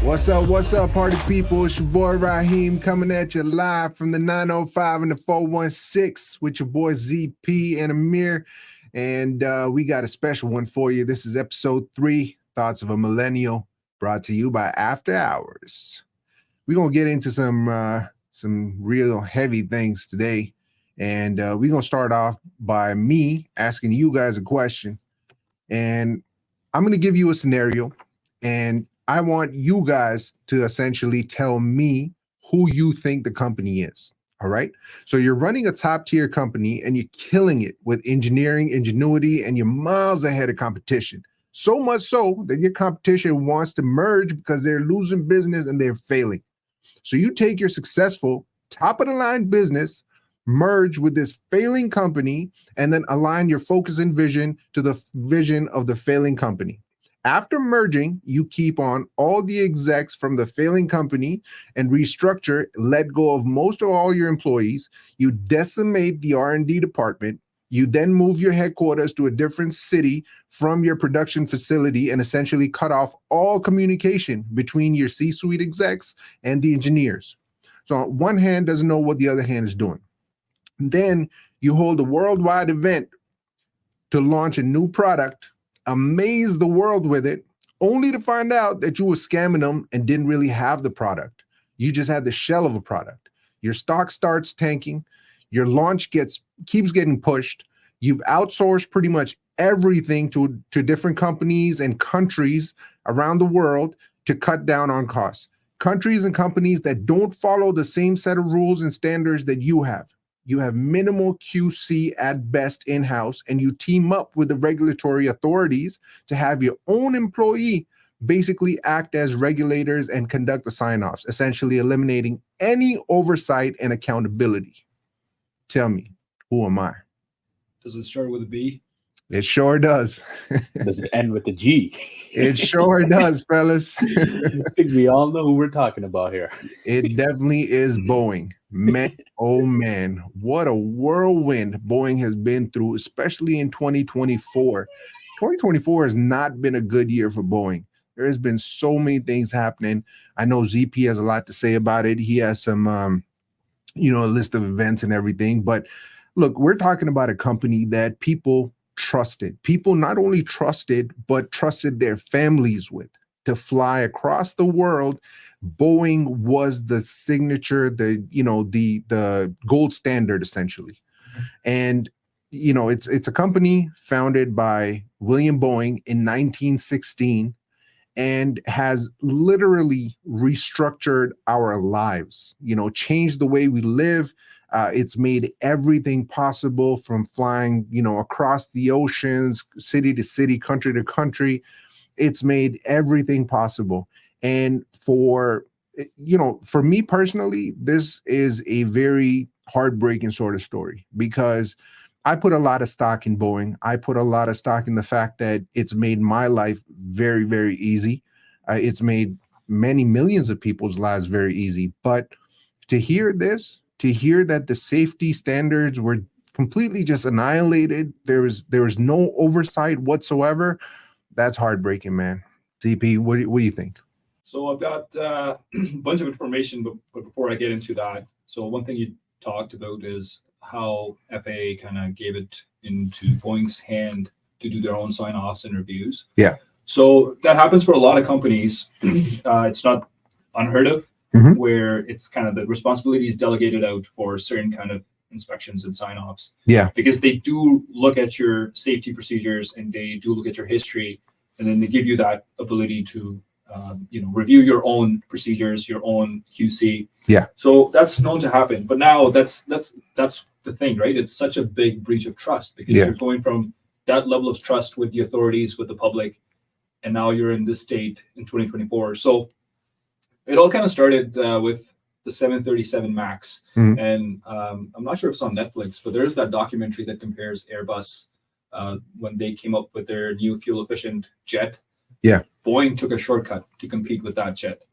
What's up, party people? It's your boy Raheem coming at you live from the 905 and the 416 with your boy ZP and Amir. And we got a special one for you. This is episode 3, Thoughts of a Millennial, brought to you by After Hours. We're going to get into some real heavy things today. And we're going to start off by me asking you guys a question. And I'm going to give you a scenario. And I want you guys to essentially tell me who you think the company is. All right. So you're running a top tier company and you're killing it with engineering, ingenuity, and you're miles ahead of competition. So much so that your competition wants to merge because they're losing business and they're failing. So you take your successful top of the line business, merge with this failing company, and then align your focus and vision to the vision of the failing company. After merging, you keep on all the execs from the failing company and restructure, let go of most of all your employees. You decimate the R&D department. You then move your headquarters to a different city from your production facility and essentially cut off all communication between your C-suite execs and the engineers. So one hand doesn't know what the other hand is doing. Then you hold a worldwide event to launch a new product, amaze the world with it, only to find out that you were scamming them and didn't really have the product. You just had the shell of a product. Your stock starts tanking. Your launch keeps getting pushed. You've outsourced pretty much everything to different companies and countries around the world to cut down on costs. Countries and companies that don't follow the same set of rules and standards that you have. You have minimal QC at best in-house, and you team up with the regulatory authorities to have your own employee basically act as regulators and conduct the sign-offs, essentially eliminating any oversight and accountability. Tell me, who am I? Does it start with a B? It sure does. Does it end with a G? It sure does, fellas. I think we all know who we're talking about here. It definitely is Boeing. Man, oh man, what a whirlwind Boeing has been through, especially in 2024. 2024 has not been a good year for Boeing. There has been so many things happening. I know ZP has a lot to say about it. He has some, a list of events and everything. But look, we're talking about a company that people trusted. People not only trusted, but trusted their families with to fly across the world. Boeing was the signature, the gold standard essentially. And it's a company founded by William Boeing in 1916 and has literally restructured our lives, changed the way we live. It's made everything possible from flying, across the oceans, city to city, country to country. It's made everything possible. And for me personally, this is a very heartbreaking sort of story because I put a lot of stock in Boeing. I put a lot of stock in the fact that it's made my life very, very easy. It's made many millions of people's lives very easy. But to hear that the safety standards were completely just annihilated, there was no oversight whatsoever, that's heartbreaking, man. CP, what do you think? So I've got a bunch of information, but before I get into that, so one thing you talked about is how FAA kind of gave it into Boeing's hand to do their own sign-offs and reviews. Yeah. So that happens for a lot of companies. It's not unheard of, where it's kind of the responsibility is delegated out for certain kind of inspections and sign-offs. Yeah. Because they do look at your safety procedures and they do look at your history, and then they give you that ability to review your own procedures, your own QC. Yeah. So that's known to happen. But now that's the thing, right? It's such a big breach of trust because you're going from that level of trust with the authorities, with the public, and now you're in this state in 2024. So it all kind of started with the 737 MAX. And I'm not sure if it's on Netflix, but there's that documentary that compares Airbus when they came up with their new fuel-efficient jet. Yeah. Boeing took a shortcut to compete with that jet.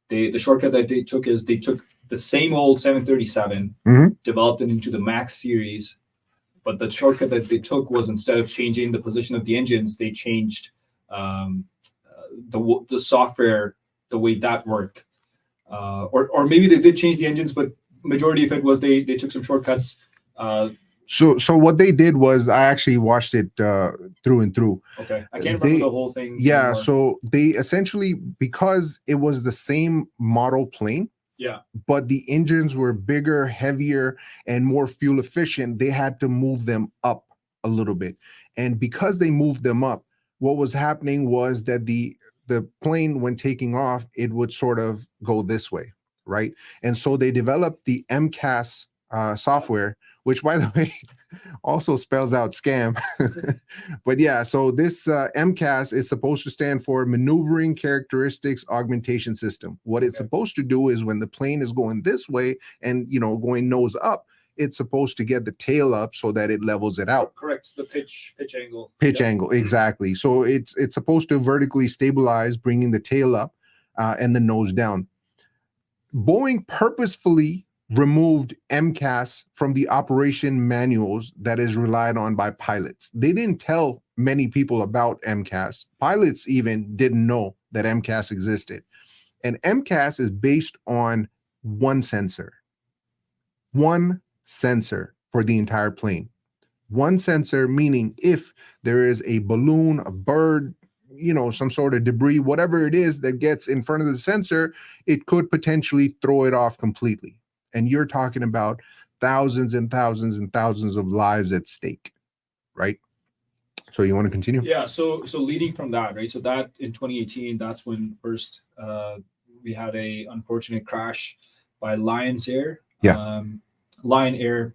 The shortcut that they took is they took the same old 737, developed it into the Max series. But the shortcut that they took was, instead of changing the position of the engines, they changed the software, the way that worked. Or maybe they did change the engines, but majority of it was they took some shortcuts. So what they did was, I actually watched it through and through. Okay, I can't remember the whole thing. Yeah, anymore. so they essentially, because it was the same model plane, yeah, but the engines were bigger, heavier, and more fuel efficient, they had to move them up a little bit. And because they moved them up, what was happening was that the plane, when taking off, it would sort of go this way, right? And so they developed the MCAS software, which, by the way, also spells out scam. But yeah, so this MCAS is supposed to stand for Maneuvering Characteristics Augmentation System. What it's supposed to do is, when the plane is going this way and, you know, going nose up, it's supposed to get the tail up so that it levels it out. Correct. The pitch angle. Pitch angle, exactly. So it's supposed to vertically stabilize, bringing the tail up and the nose down. Boeing purposefully removed MCAS from the operation manuals that is relied on by pilots. They didn't tell many people about MCAS. Pilots even didn't know that MCAS existed. And MCAS is based on one sensor for the entire plane. One sensor, meaning if there is a balloon, a bird, you know, some sort of debris, whatever it is that gets in front of the sensor, it could potentially throw it off completely. And you're talking about thousands and thousands and thousands of lives at stake, right? So you want to continue? Yeah. So leading from that, right? So that in 2018, that's when first we had a unfortunate crash by Lion's Air. Yeah. Lion Air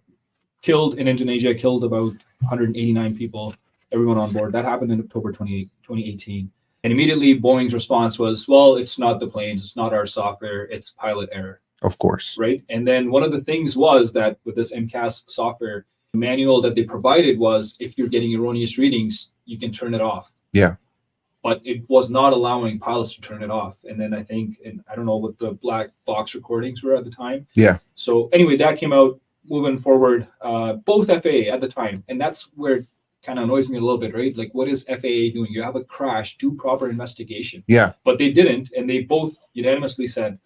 killed in Indonesia, killed about 189 people, everyone on board. That happened in October 2018. And immediately Boeing's response was, well, it's not the planes, it's not our software, it's pilot error. Of course. Right. And then one of the things was that with this MCAS software, the manual that they provided was, if you're getting erroneous readings, you can turn it off. Yeah. But it was not allowing pilots to turn it off. And then I think, and I don't know what the black box recordings were at the time. Yeah. So anyway, that came out moving forward, both FAA at the time. And that's where it kind of annoys me a little bit, right? Like, what is FAA doing? You have a crash, do proper investigation. Yeah. But they didn't. And they both unanimously said,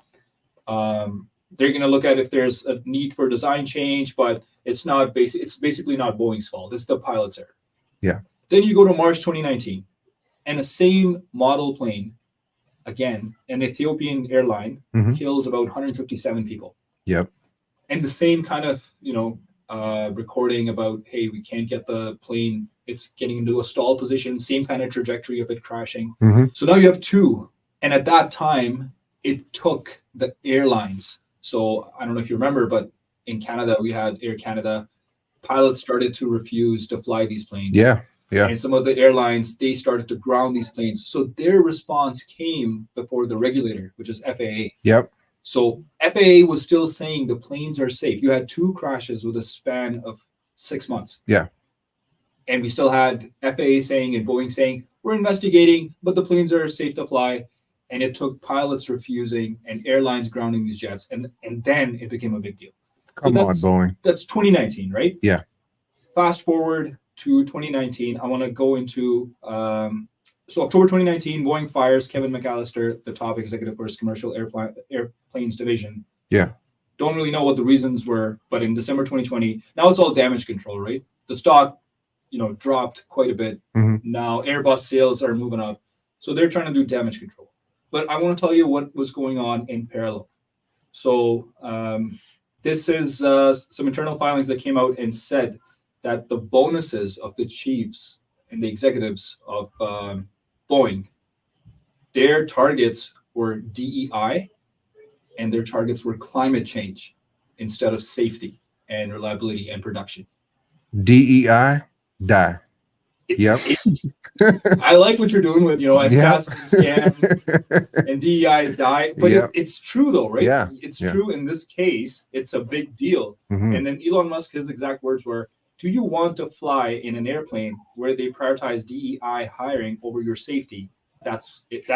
they're going to look at if there's a need for design change, but it's not basic. It's basically not Boeing's fault. It's the pilot's error. Yeah. Then you go to March 2019, and the same model plane, again, an Ethiopian airline, kills about 157 people. Yep. And the same kind of, recording about, hey, we can't get the plane. It's getting into a stall position. Same kind of trajectory of it crashing. So now you have two, and at that time, it took the airlines. So I don't know if you remember, but in Canada, we had Air Canada. Pilots started to refuse to fly these planes. Yeah. Yeah. And some of the airlines, they started to ground these planes. So their response came before the regulator, which is FAA. Yep. So FAA was still saying the planes are safe. You had two crashes with a span of 6 months. Yeah. And we still had FAA saying and Boeing saying, we're investigating, but the planes are safe to fly. And it took pilots refusing and airlines grounding these jets. And then it became a big deal. Come on, Boeing. That's 2019, right? Yeah. Fast forward to 2019. I want to go into, so October 2019, Boeing fires Kevin McAllister, the top executive for its commercial airplanes division. Yeah. Don't really know what the reasons were, but in December 2020, now it's all damage control, right? The stock, dropped quite a bit. Now Airbus sales are moving up. So they're trying to do damage control. But I want to tell you what was going on in parallel. So this is some internal filings that came out and said that the bonuses of the chiefs and the executives of Boeing, their targets were DEI and their targets were climate change instead of safety and reliability and production. DEI, die. I like what you're doing with, MCAS scam and DEI die, but it's true though, right? Yeah. It's true in this case. It's a big deal. And then Elon Musk, his exact words were, do you want to fly in an airplane where they prioritize DEI hiring over your safety? That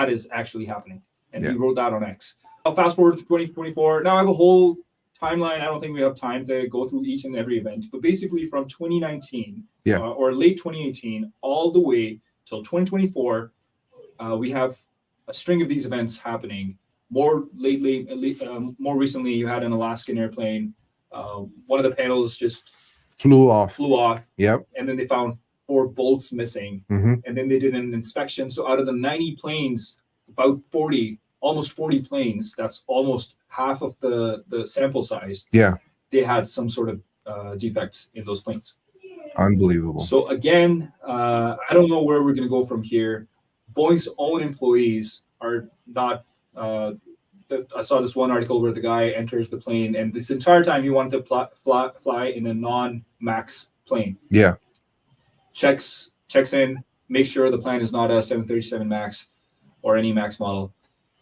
is actually happening. And he wrote that on X. I'll fast forward to 2024. Now I have a whole timeline. I don't think we have time to go through each and every event, but basically from 2019 or late 2018 all the way till 2024, we have a string of these events happening. More more recently, you had an Alaskan airplane. One of the panels just flew off. Yep. And then they found 4 bolts missing. And then they did an inspection. So out of the 90 planes, about 40, almost 40 planes, that's almost half of the sample size. Yeah. They had some sort of defects in those planes. Unbelievable. So again, I don't know where we're going to go from here. Boeing's own employees are not. I saw this one article where the guy enters the plane, and this entire time he wanted to fly in a non-MAX plane. Yeah. Checks in, makes sure the plane is not a 737 MAX or any MAX model.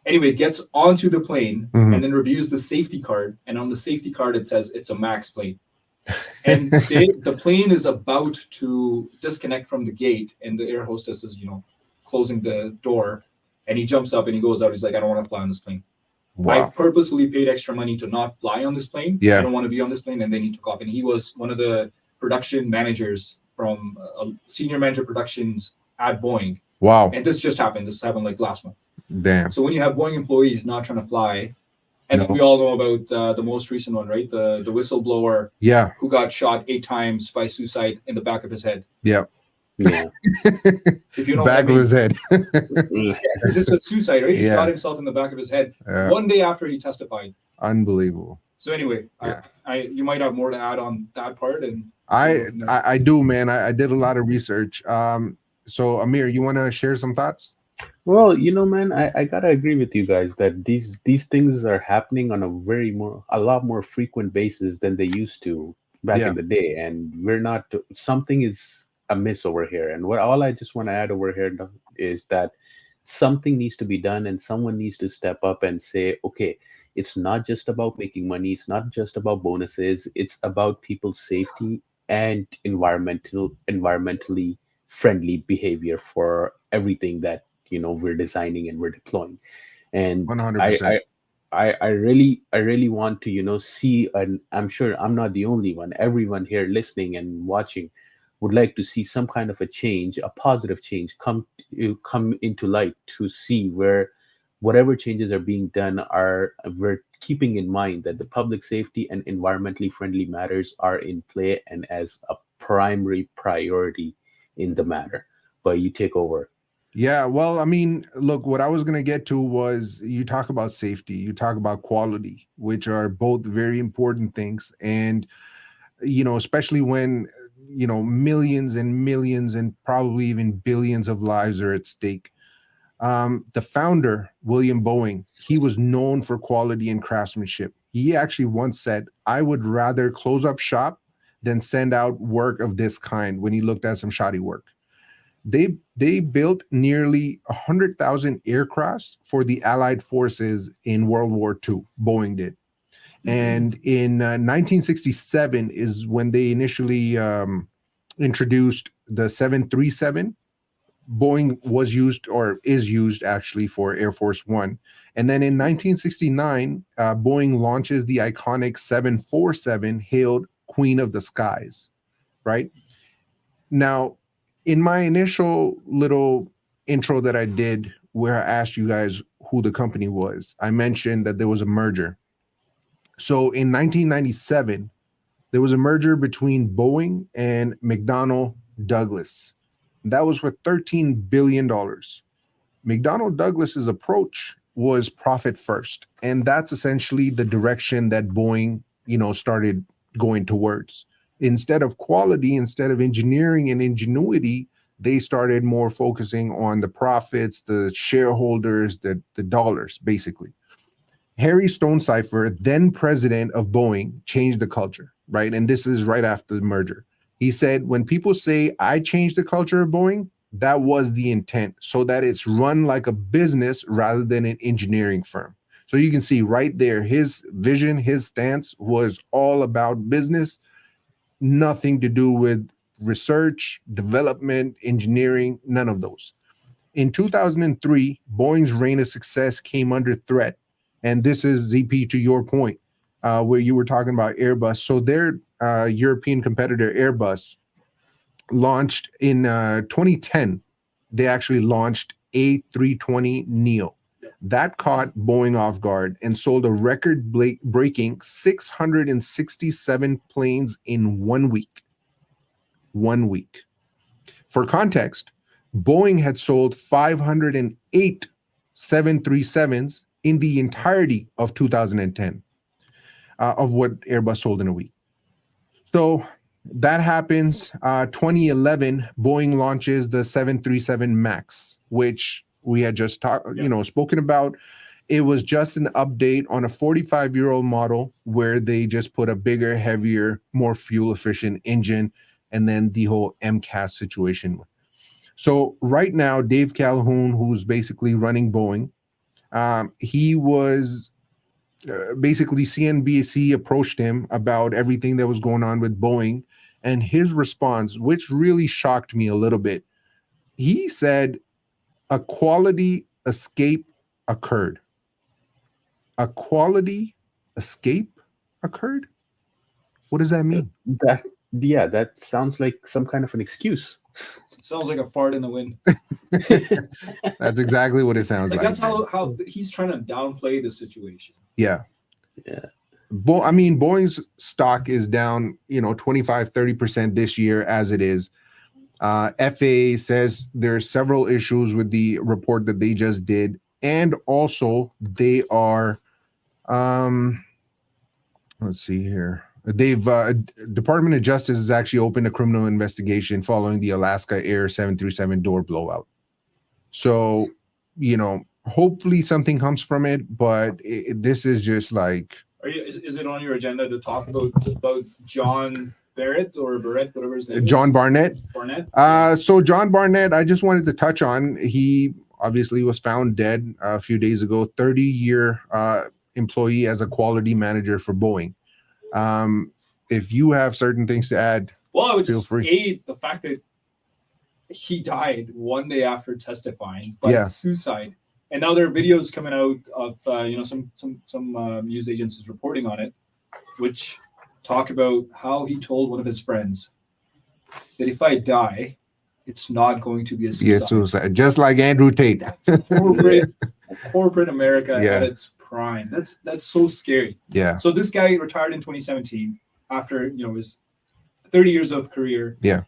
Anyway, gets onto the plane and then reviews the safety card, and on the safety card it says it's a MAX plane. And the plane is about to disconnect from the gate, and the air hostess is, closing the door, and he jumps up and he goes out. He's like, I don't want to fly on this plane. Wow. I purposefully paid extra money to not fly on this plane. Yeah. I don't want to be on this plane. And then he took off, and he was one of the production managers from senior manager productions at Boeing. Wow. And this just happened. This happened like last month. Damn. So when you have Boeing employees not trying to fly, and then we all know about the most recent one, right? The whistleblower who got shot 8 times by suicide in the back of his head. Yeah. If you know back of his head. It's just a suicide, right? He shot himself in the back of his head one day after he testified. Unbelievable. So anyway, you might have more to add on that part. And I do, man. I did a lot of research. So Amir, you want to share some thoughts? Well, man, I gotta agree with you guys that these things are happening on a lot more frequent basis than they used to back in the day, and something is amiss over here. And all I just want to add over here is that something needs to be done, and someone needs to step up and say, okay, it's not just about making money, it's not just about bonuses, it's about people's safety and environmentally friendly behavior for everything that we're designing and we're deploying. And 100%. I really want to see, and I'm sure I'm not the only one, everyone here listening and watching would like to see some kind of a change, a positive change come into light, to see where whatever changes are being done we're keeping in mind that the public safety and environmentally friendly matters are in play and as a primary priority in the matter. But you take over. Yeah, well, I mean, look, what I was going to get to was, you talk about safety, you talk about quality, which are both very important things. And, especially when, millions and millions and probably even billions of lives are at stake. The founder, William Boeing, he was known for quality and craftsmanship. He actually once said, I would rather close up shop than send out work of this kind, when he looked at some shoddy work. They built nearly 100,000 aircrafts for the Allied forces in World War II. Boeing did. And in 1967 is when they initially introduced the 737. Boeing was used, or is used actually, for Air Force One. And then in 1969, Boeing launches the iconic 747, hailed Queen of the Skies, right? Now, in my initial little intro that I did, where I asked you guys who the company was, I mentioned that there was a merger. So in 1997, there was a merger between Boeing and McDonnell Douglas. That was for $13 billion. McDonnell Douglas's approach was profit first. And that's essentially the direction that Boeing, started going towards. Instead of quality, instead of engineering and ingenuity, they started more focusing on the profits, the shareholders, the dollars, basically. Harry Stonecipher, then president of Boeing, changed the culture, right? And this is right after the merger. He said, when people say I changed the culture of Boeing, that was the intent, so that it's run like a business rather than an engineering firm. So you can see right there, his vision, his stance was all about business, nothing to do with research, development, engineering, none of those. In 2003, Boeing's reign of success came under threat And this is ZP to your point, where you were talking about Airbus. So their European competitor Airbus launched in 2010. They actually launched A320neo. That caught Boeing off guard and sold a record-breaking 667 planes in 1 week. 1 week. For context, Boeing had sold 508 737s in the entirety of 2010 of what Airbus sold in a week. So that happens. 2011, Boeing launches the 737 MAX, which we had just spoken about. It was just an update on a 45-year-old model where they just put a bigger, heavier, more fuel-efficient engine, and then the whole MCAS situation. So right now, Dave Calhoun, who's basically running Boeing, he was basically CNBC approached him about everything that was going on with Boeing, and his response, which really shocked me a little bit, he said a quality escape occurred. A quality escape occurred? What does that mean? That sounds like some kind of an excuse. Sounds like a fart in the wind. That's exactly what it sounds like. That's how he's trying to downplay the situation. Yeah. Boeing's stock is down, 25-30% this year as it is. FAA says there's several issues with the report that they just did, and also they are, let's see here. They've Department of Justice has actually opened a criminal investigation following the Alaska Air 737 door blowout. So, hopefully something comes from it, but this is just like. Is it on your agenda to talk about John Barrett or Barrett, whatever his name John is? Barnett? So John Barnett, I just wanted to touch on. He obviously was found dead a few days ago. 30-year employee as a quality manager for Boeing. If you have certain things to add, I would feel free. aid the fact that he died one day after testifying by suicide. And now there are videos coming out of some news agencies reporting on it, which talk about how he told one of his friends that if I die, it's not going to be a suicide. Yeah, suicide, just like Andrew Tate. Corporate America at its prime. That's so scary. Yeah. So this guy retired in 2017 after his 30 years of career. Yeah.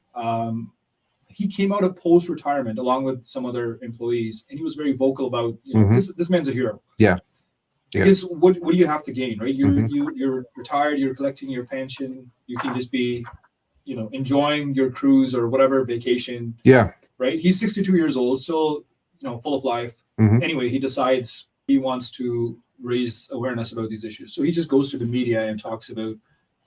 He came out of post-retirement along with some other employees, and he was very vocal about this man's a hero. Yeah. Because what do you have to gain, right? You're retired, you're collecting your pension, you can just be, enjoying your cruise or whatever vacation. Yeah. Right. He's 62 years old, still, full of life. Anyway, he decides he wants to raise awareness about these issues. So he just goes to the media and talks about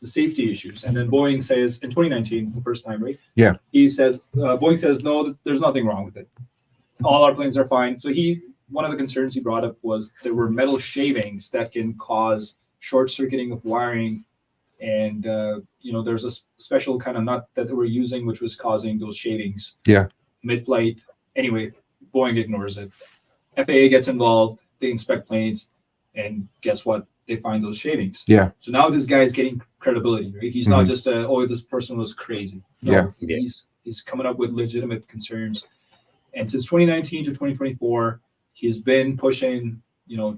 the safety issues. And then Boeing says in 2019, the first time, right? Yeah. He says, Boeing says, no, there's nothing wrong with it. All our planes are fine. So one of the concerns he brought up was there were metal shavings that can cause short circuiting of wiring. And, there's a special kind of nut that they were using, which was causing those shavings. Yeah. Mid-flight. Anyway, Boeing ignores it. FAA gets involved. They inspect planes. And guess what? They find those shavings. Yeah. So now this guy's getting credibility, right? He's not just this person was crazy. No, he's coming up with legitimate concerns. And since 2019 to 2024, he's been pushing,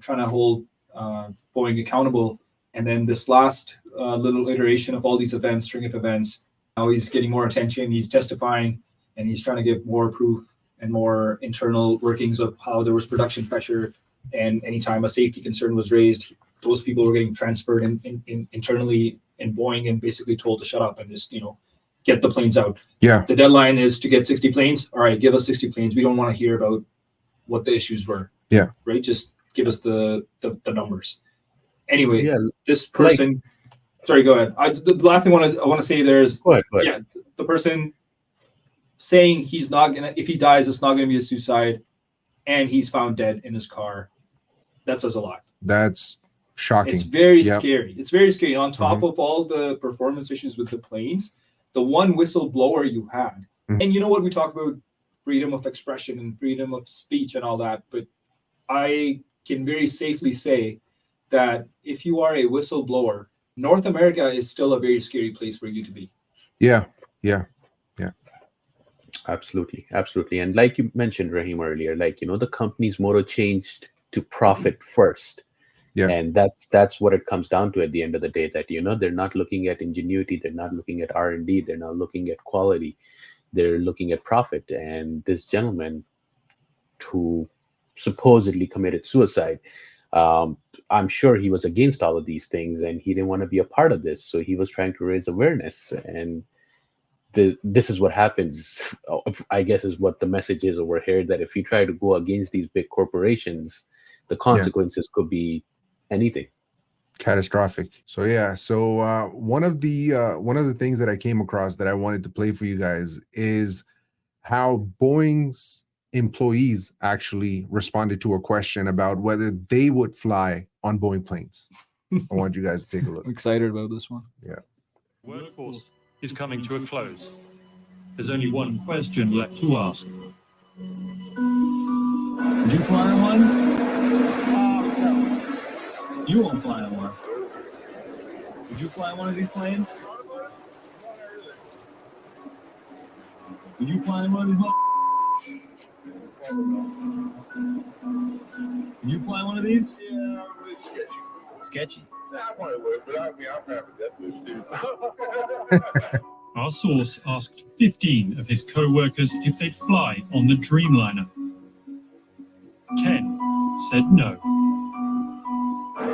trying to hold Boeing accountable. And then this last little iteration of all these events, string of events, now he's getting more attention. He's testifying, and he's trying to give more proof and more internal workings of how there was production pressure. And anytime a safety concern was raised, those people were getting transferred internally in Boeing and basically told to shut up and just, get the planes out. Yeah. The deadline is to get 60 planes. All right, give us 60 planes. We don't want to hear about what the issues were. Yeah. Right? Just give us the numbers. Anyway, this person, sorry, go ahead. The last thing I want to say there is, go ahead. The person saying he's not going to, if he dies, it's not going to be a suicide, and he's found dead in his car. That says a lot. That's shocking. It's very scary. It's very scary. On top of all the performance issues with the planes, the one whistleblower you had, and you know what, we talk about freedom of expression and freedom of speech and all that, but I can very safely say that if you are a whistleblower, North America is still a very scary place for you to be. Yeah. Absolutely, absolutely. And like you mentioned, Raheem, earlier, like, the company's motto changed to profit first. Yeah. And that's what it comes down to at the end of the day, that, they're not looking at ingenuity, they're not looking at R&D, they're not looking at quality, they're looking at profit. And this gentleman who supposedly committed suicide, um, I'm sure he was against all of these things and he didn't want to be a part of this. So he was trying to raise awareness. And this is what happens, I guess, is what the message is over here, that if you try to go against these big corporations, the consequences could be anything. Catastrophic. So yeah, so one of the things that I came across that I wanted to play for you guys is how Boeing's employees actually responded to a question about whether they would fly on Boeing planes. I want you guys to take a look. I'm excited about this one. Yeah. Workforce is coming to a close. There's only one question left to ask. Would you fly on one? You won't fly on one. Would you fly on one of these planes? Would you fly on one of these? Would you fly one of these? Yeah, it's sketchy. Sketchy. I probably would, but I'm having death wish too. Our source asked 15 of his co-workers if they'd fly on the Dreamliner. 10 said no. I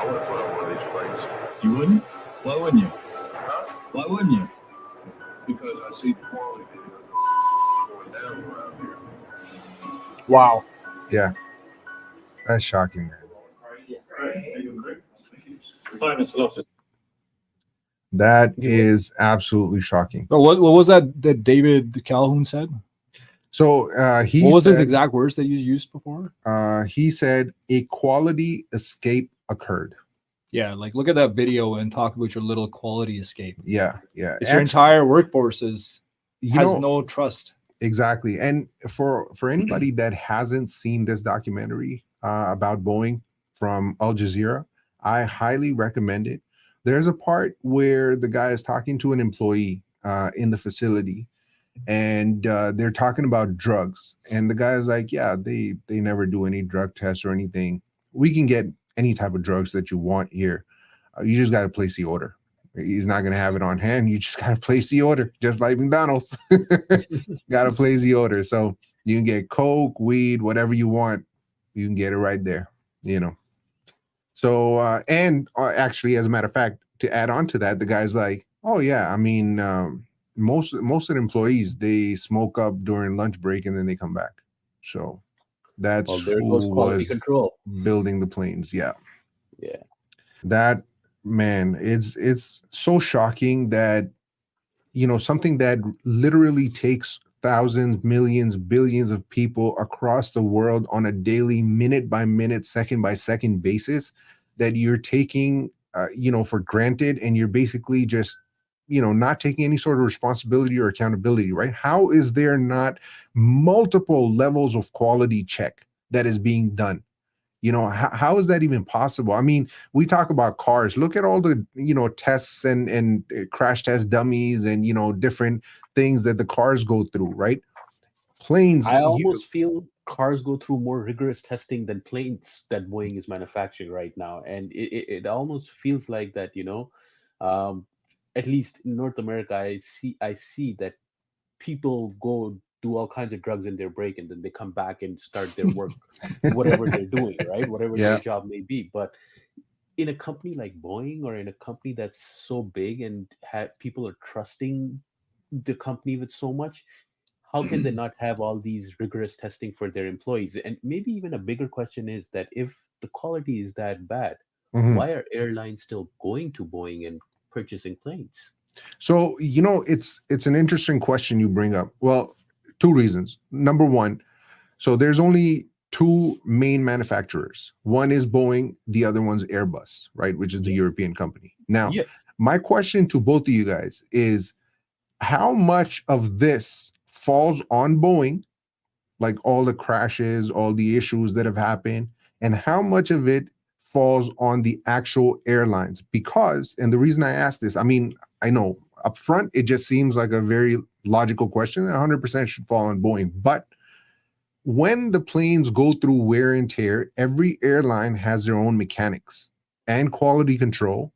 wouldn't fly on one of these planes. You wouldn't? Why wouldn't you? Huh? Why wouldn't you? Because I see the quality going down around here. Wow. Yeah. That's shocking, man. Highness loves it. That is absolutely shocking. But what was that David Calhoun said? So he What was his said, exact words that you used before? he said a quality escape occurred. Yeah, like look at that video and talk about your little quality escape. Yeah. It's your entire workforce has no trust. Exactly. And for anybody that hasn't seen this documentary about Boeing from Al Jazeera, I highly recommend it. There's a part where the guy is talking to an employee in the facility, and they're talking about drugs. And the guy's like, yeah, they never do any drug tests or anything. We can get any type of drugs that you want here. You just got to place the order. He's not going to have it on hand. You just got to place the order, just like McDonald's. Got to place the order. So you can get Coke, weed, whatever you want. You can get it right there, So, and actually, as a matter of fact, to add on to that, the guy's like, oh, yeah, I mean, most of the employees, they smoke up during lunch break and then they come back. So that's There who goes quality was control. building the planes. Yeah. Yeah. That, man, it's so shocking that, something that literally takes thousands, millions, billions of people across the world on a daily, minute by minute, second by second basis, that you're taking, for granted, and you're basically just, not taking any sort of responsibility or accountability, right? How is there not multiple levels of quality check that is being done? How is that even possible? I mean, we talk about cars. Look at all the, tests and crash test dummies and, different things that the cars go through, right? Planes. I almost feel cars go through more rigorous testing than planes that Boeing is manufacturing right now. And it almost feels like that, at least in North America, I see that people go do all kinds of drugs in their break and then they come back and start their work, whatever they're doing, right? Whatever their job may be. But in a company like Boeing, or in a company that's so big and people are trusting the company with so much, how can they not have all these rigorous testing for their employees? And maybe even a bigger question is that if the quality is that bad, why are airlines still going to Boeing and purchasing planes? So, it's an interesting question you bring up. Well, two reasons. Number one, so there's only two main manufacturers. One is Boeing, the other one's Airbus, right? Which is the European company. Now, my question to both of you guys is, how much of this falls on Boeing, like all the crashes, all the issues that have happened, and how much of it falls on the actual airlines? Because, and the reason I ask this, I mean, I know up front it just seems like a very logical question. 100% should fall on Boeing, but when the planes go through wear and tear, every airline has their own mechanics and quality control,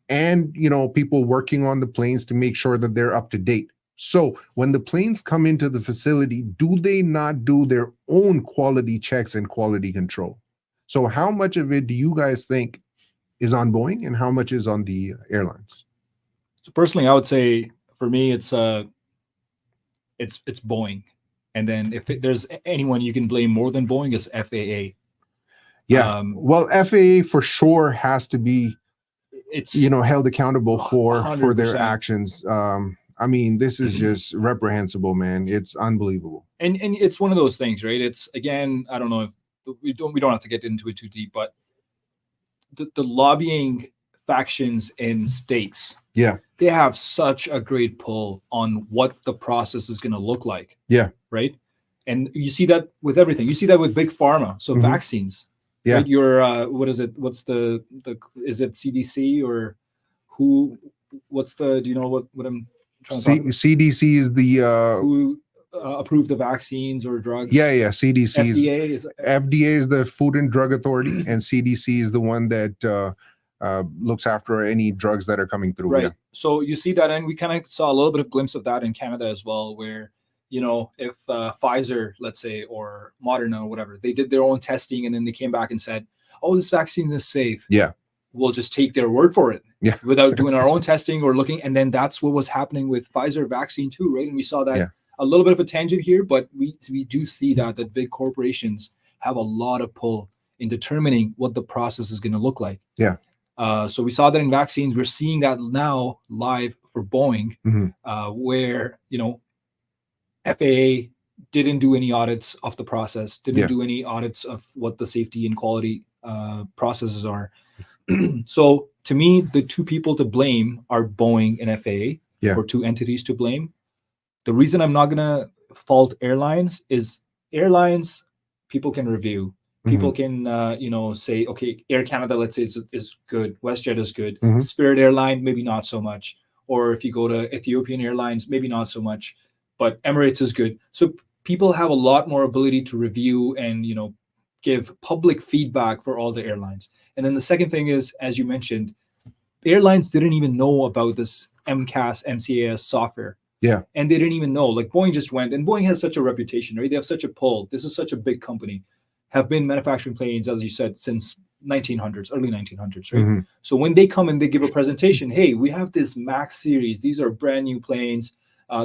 and people working on the planes to make sure that they're up to date. So when the planes come into the facility, do they not do their own quality checks and quality control? So how much of it do you guys think is on Boeing and how much is on the airlines? So personally, I would say for me, it's Boeing. And then if there's anyone you can blame more than Boeing, is FAA. Yeah. Well, FAA for sure has to be, it's held accountable for 100%. their actions. I mean, this is just reprehensible, man. It's unbelievable. And it's one of those things, right? It's, again, I don't know if we don't have to get into it too deep, but the lobbying factions in states, yeah, they have such a great pull on what the process is going to look like. Yeah. Right. And you see that with everything. You see that with big pharma. So vaccines. Yeah. Right? Your what is it? What's the is it CDC or who? What's the? Do you know what I'm trying to talk about? CDC is the who approved the vaccines or drugs? Yeah. CDC FDA is the Food and Drug Authority, and CDC is the one that looks after any drugs that are coming through. Right. Yeah. So you see that, and we kind of saw a little bit of glimpse of that in Canada as well, where if Pfizer, let's say, or Moderna or whatever, they did their own testing and then they came back and said, oh, this vaccine is safe. Yeah. We'll just take their word for it. Yeah. Without doing our own testing or looking. And then that's what was happening with Pfizer vaccine too, right? And we saw that a little bit of a tangent here, but we do see that big corporations have a lot of pull in determining what the process is going to look like. Yeah. So we saw that in vaccines. We're seeing that now live for Boeing, where, FAA didn't do any audits of the process, didn't do any audits of what the safety and quality processes are. So to me, the two people to blame are Boeing and FAA, or two entities to blame. The reason I'm not going to fault airlines is airlines, people can review. People can, say, okay, Air Canada, let's say, is good. WestJet is good. Spirit Airline, maybe not so much. Or if you go to Ethiopian Airlines, maybe not so much. But Emirates is good. So people have a lot more ability to review and, give public feedback for all the airlines. And then the second thing is, as you mentioned, airlines didn't even know about this MCAS, MCAS software. Yeah. And they didn't even know. Like Boeing just went, and Boeing has such a reputation, right? They have such a pull. This is such a big company. Have been manufacturing planes, as you said, since 1900s, early 1900s, right? So when they come and they give a presentation, hey, we have this MAX series. These are brand new planes.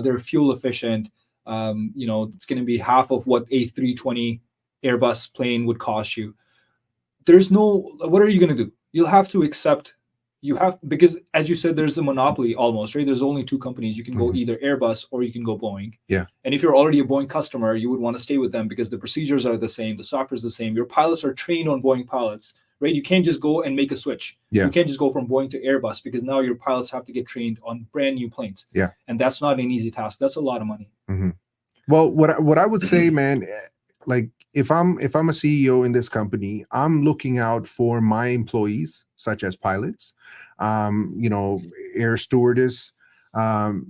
They're fuel efficient. It's going to be half of what a 320 Airbus plane would cost you. What are you going to do? You'll have to accept. Because as you said, there's a monopoly almost, right? There's only two companies. You can go either Airbus or you can go Boeing. Yeah. And if you're already a Boeing customer, you would want to stay with them because the procedures are the same. The software is the same. Your pilots are trained on Boeing pilots, right? You can't just go and make a switch. Yeah. You can't just go from Boeing to Airbus because now your pilots have to get trained on brand new planes. Yeah. And that's not an easy task. That's a lot of money. Well, what I would say, man, like if I'm a CEO in this company, I'm looking out for my employees, such as pilots, air stewardess,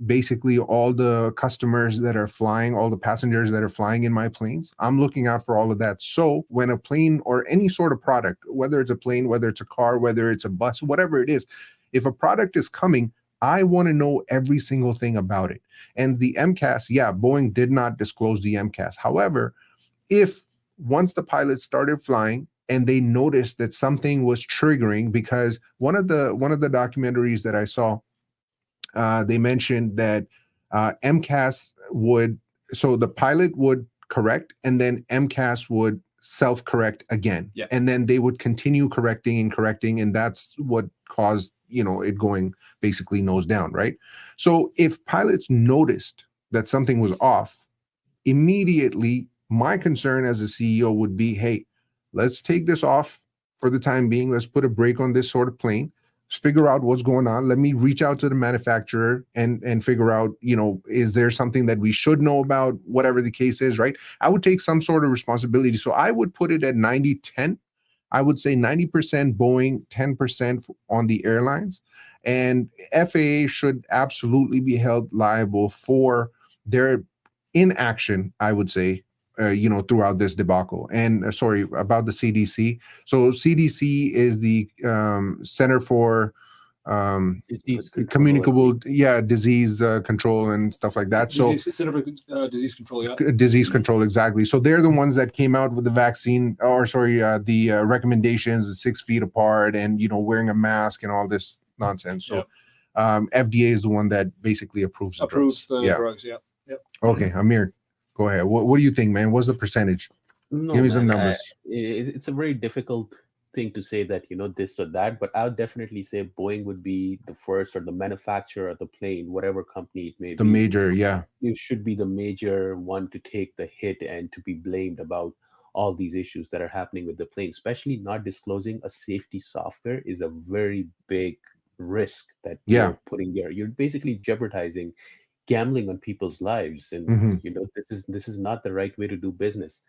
basically all the customers that are flying, all the passengers that are flying in my planes. I'm looking out for all of that. So when a plane or any sort of product, whether it's a plane, whether it's a car, whether it's a bus, whatever it is, if a product is coming, I want to know every single thing about it. And the MCAS, Boeing did not disclose the MCAS. However, if once the pilots started flying and they noticed that something was triggering, because one of the documentaries that I saw, they mentioned that MCAS so the pilot would correct and then MCAS would self-correct again. Yeah. And then they would continue correcting, and that's what caused, it going basically nose down, right? So if pilots noticed that something was off, immediately my concern as a CEO would be, hey, let's take this off for the time being. Let's put a brake on this sort of plane. Let's figure out what's going on. Let me reach out to the manufacturer and figure out, is there something that we should know about, whatever the case is, right? I would take some sort of responsibility. So I would put it at 90-10. I would say 90% Boeing, 10% on the airlines. And FAA should absolutely be held liable for their inaction, I would say, throughout this debacle. And sorry about the CDC. So CDC is the Center for Disease control, communicable disease control and stuff like that. Disease control, yeah. Disease control, exactly. So they're the ones that came out with the vaccine, the recommendations, 6 feet apart, and wearing a mask and all this nonsense. So FDA is the one that basically approves the drugs. Yeah. Yep. Okay, Amir, go ahead. What do you think, man? What's the percentage? No, Give me some man, numbers. It's a very difficult thing to say that this or that, but I'll definitely say Boeing would be the first, or the manufacturer of the plane, whatever company it may be. The major, it should be the major one to take the hit and to be blamed about all these issues that are happening with the plane. Especially not disclosing a safety software is a very big risk that you're putting there. You're basically jeopardizing, gambling on people's lives, and this is not the right way to do business.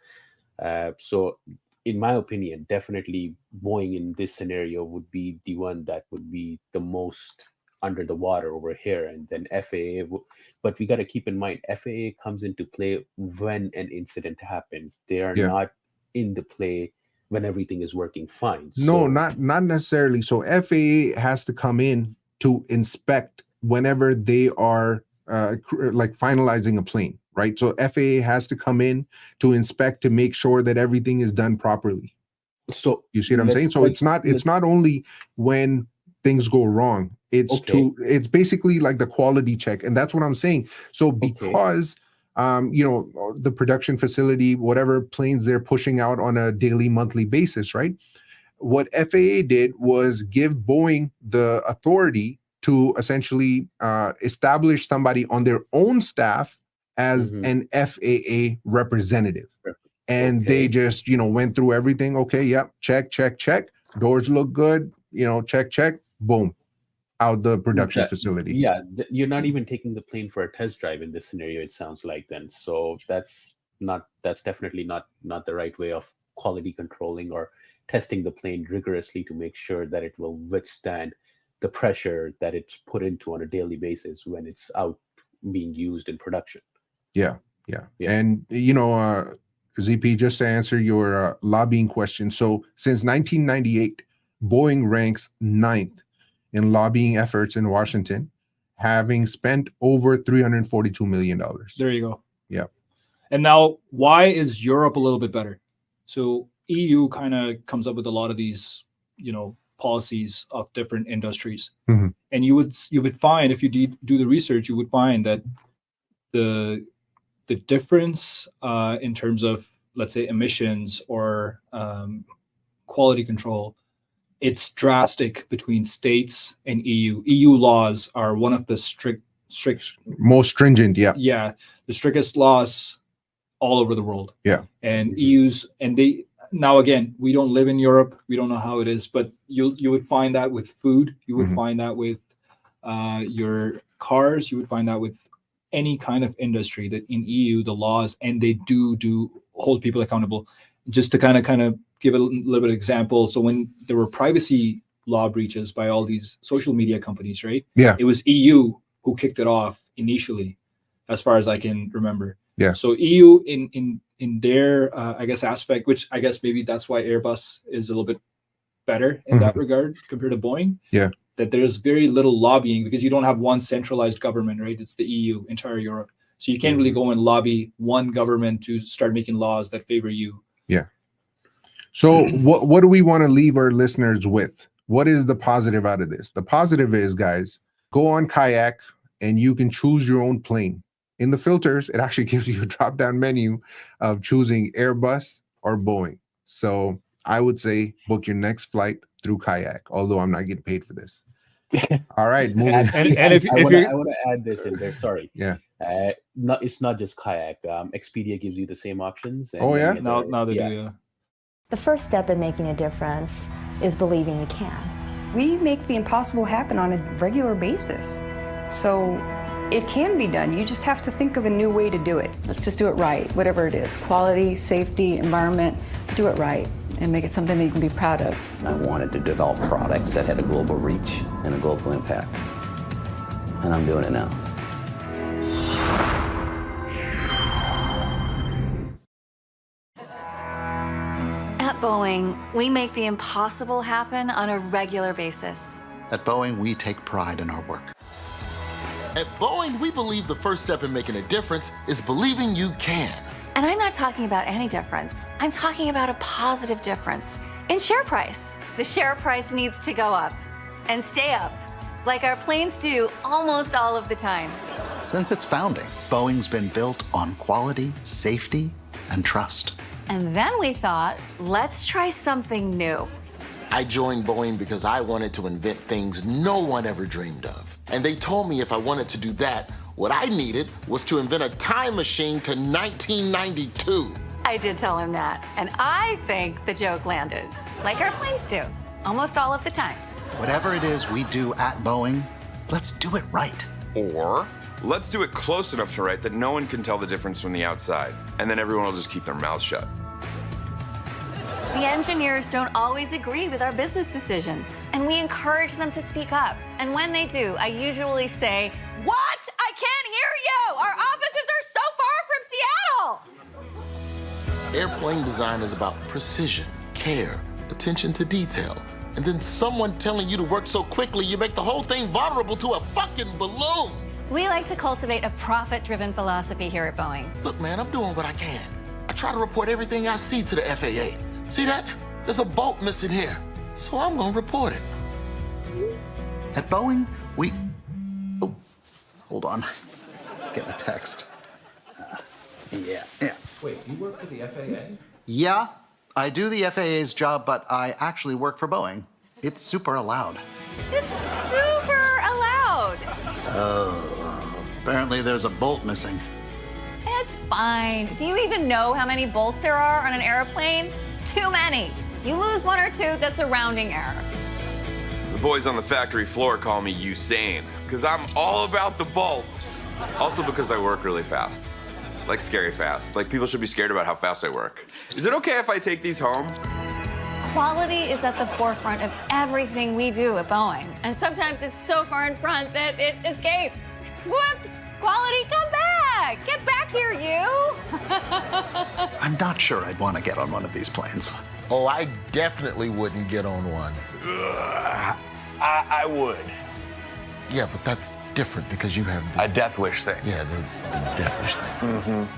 So in my opinion, definitely Boeing in this scenario would be the one that would be the most under the water over here, and then FAA. But we got to keep in mind, FAA comes into play when an incident happens. They are not in the play when everything is working fine. No, not necessarily. So FAA has to come in to inspect whenever they are like finalizing a plane, right? So FAA has to come in to inspect to make sure that everything is done properly. So you see what I'm saying? So it's not only when things go wrong. It's basically like the quality check, and that's what I'm saying. So because the production facility, whatever planes they're pushing out on a daily, monthly basis, right? What FAA did was give Boeing the authority to essentially establish somebody on their own staff as an FAA representative. And they just, went through everything. Okay, yep, check. Doors look good, check, boom, out the production facility. Yeah, you're not even taking the plane for a test drive in this scenario, it sounds like then. So that's definitely not the right way of quality controlling or testing the plane rigorously to make sure that it will withstand the pressure that it's put into on a daily basis when it's out being used in production. Yeah. And ZP, just to answer your lobbying question. So since 1998, Boeing ranks 9th in lobbying efforts in Washington, having spent over $342 million. There you go. Yeah. And now, why is Europe a little bit better? So EU kind of comes up with a lot of these, policies of different industries. And you would find, if you do the research, you would find that the difference in terms of, let's say, emissions or quality control, it's drastic between states and EU. EU laws are one of the strict most stringent. The strictest laws all over the world. And now again, we don't live in Europe, we don't know how it is, but you would find that with food, you would find that with your cars, you would find that with any kind of industry, that in EU the laws, and they do hold people accountable. Just to kind of give a little bit of example, so when there were privacy law breaches by all these social media companies, right? It was EU who kicked it off initially, as far as I can remember. So EU in their I guess aspect, which I guess maybe that's why Airbus is a little bit better in that regard compared to Boeing. That there's very little lobbying because you don't have one centralized government, right? It's the EU, entire Europe. So you can't really go and lobby one government to start making laws that favor you. So what do we want to leave our listeners with? What is the positive out of this? The positive is, guys, go on Kayak and you can choose your own plane. In the filters, it actually gives you a drop-down menu of choosing Airbus or Boeing. So I would say book your next flight through Kayak, although I'm not getting paid for this. All right, moving. And if I want to add this in there. Sorry. It's not just Kayak. Expedia gives you the same options. And now they do. The first step in making a difference is believing you can. We make the impossible happen on a regular basis. So it can be done. You just have to think of a new way to do it. Let's just do it right, whatever it is. Quality, safety, environment, do it right. and make it something that you can be proud of. I wanted to develop products that had a global reach and a global impact. And I'm doing it now. At Boeing, we make the impossible happen on a regular basis. At Boeing, we take pride in our work. At Boeing, we believe the first step in making a difference is believing you can. And I'm not talking about any difference. I'm talking about a positive difference in share price. The share price needs to go up and stay up, like our planes do almost all of the time. Since its founding, Boeing's been built on quality, safety, and trust. And then we thought, let's try something new. I joined Boeing because I wanted to invent things no one ever dreamed of. And they told me if I wanted to do that, what I needed was to invent a time machine to 1992. I did tell him that, and I think the joke landed, like our planes do, almost all of the time. Whatever it is we do at Boeing, let's do it right. Or let's do it close enough to right that no one can tell the difference from the outside, and then everyone will just keep their mouths shut. The engineers don't always agree with our business decisions, and we encourage them to speak up. And when they do, I usually say, "What? I can't hear you! Our offices are so far from Seattle!" Airplane design is about precision, care, attention to detail, and then someone telling you to work so quickly you make the whole thing vulnerable to a fucking balloon. We like to cultivate a profit-driven philosophy here at Boeing. Look, man, I'm doing what I can. I try to report everything I see to the FAA. See that? There's a bolt missing here. So I'm gonna report it. At Boeing, we... Oh, hold on. Getting a text. Yeah. Wait, you work for the FAA? Yeah, I do the FAA's job, but I actually work for Boeing. It's super allowed. It's super allowed. Oh, apparently there's a bolt missing. It's fine. Do you even know how many bolts there are on an airplane? Too many. You lose one or two, that's a rounding error. The boys on the factory floor call me Usain, because I'm all about the bolts. Also because I work really fast. Like scary fast. Like people should be scared about how fast I work. Is it okay if I take these home? Quality is at the forefront of everything we do at Boeing. And sometimes it's so far in front that it escapes. Whoops! Quality, come back! Get back here, you! I'm not sure I'd want to get on one of these planes. Oh, I definitely wouldn't get on one. I would. Yeah, but that's different because you have the... A death wish thing. Yeah, the death wish thing.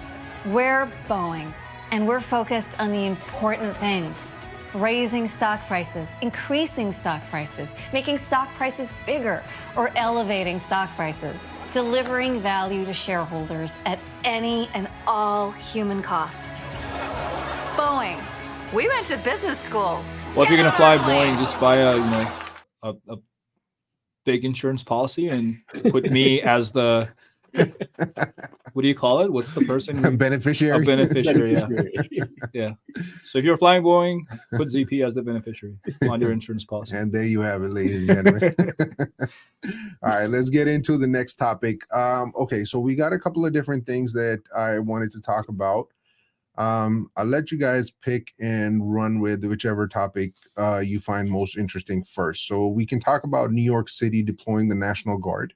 We're Boeing, and we're focused on the important things. Raising stock prices, increasing stock prices, making stock prices bigger, or elevating stock prices. Delivering value to shareholders at any and all human cost. Boeing, we went to business school. Well, if you're gonna fly Boeing, just buy a big insurance policy and put me as the what do you call it? What's the person? A beneficiary. A beneficiary. Yeah. Yeah. So if you're flying Boeing, put ZP as the beneficiary on your insurance policy. And there you have it, ladies and gentlemen. All right, let's get into the next topic. Okay, so we got a couple of different things that I wanted to talk about. I'll let you guys pick and run with whichever topic you find most interesting first. So we can talk about New York City deploying the National Guard.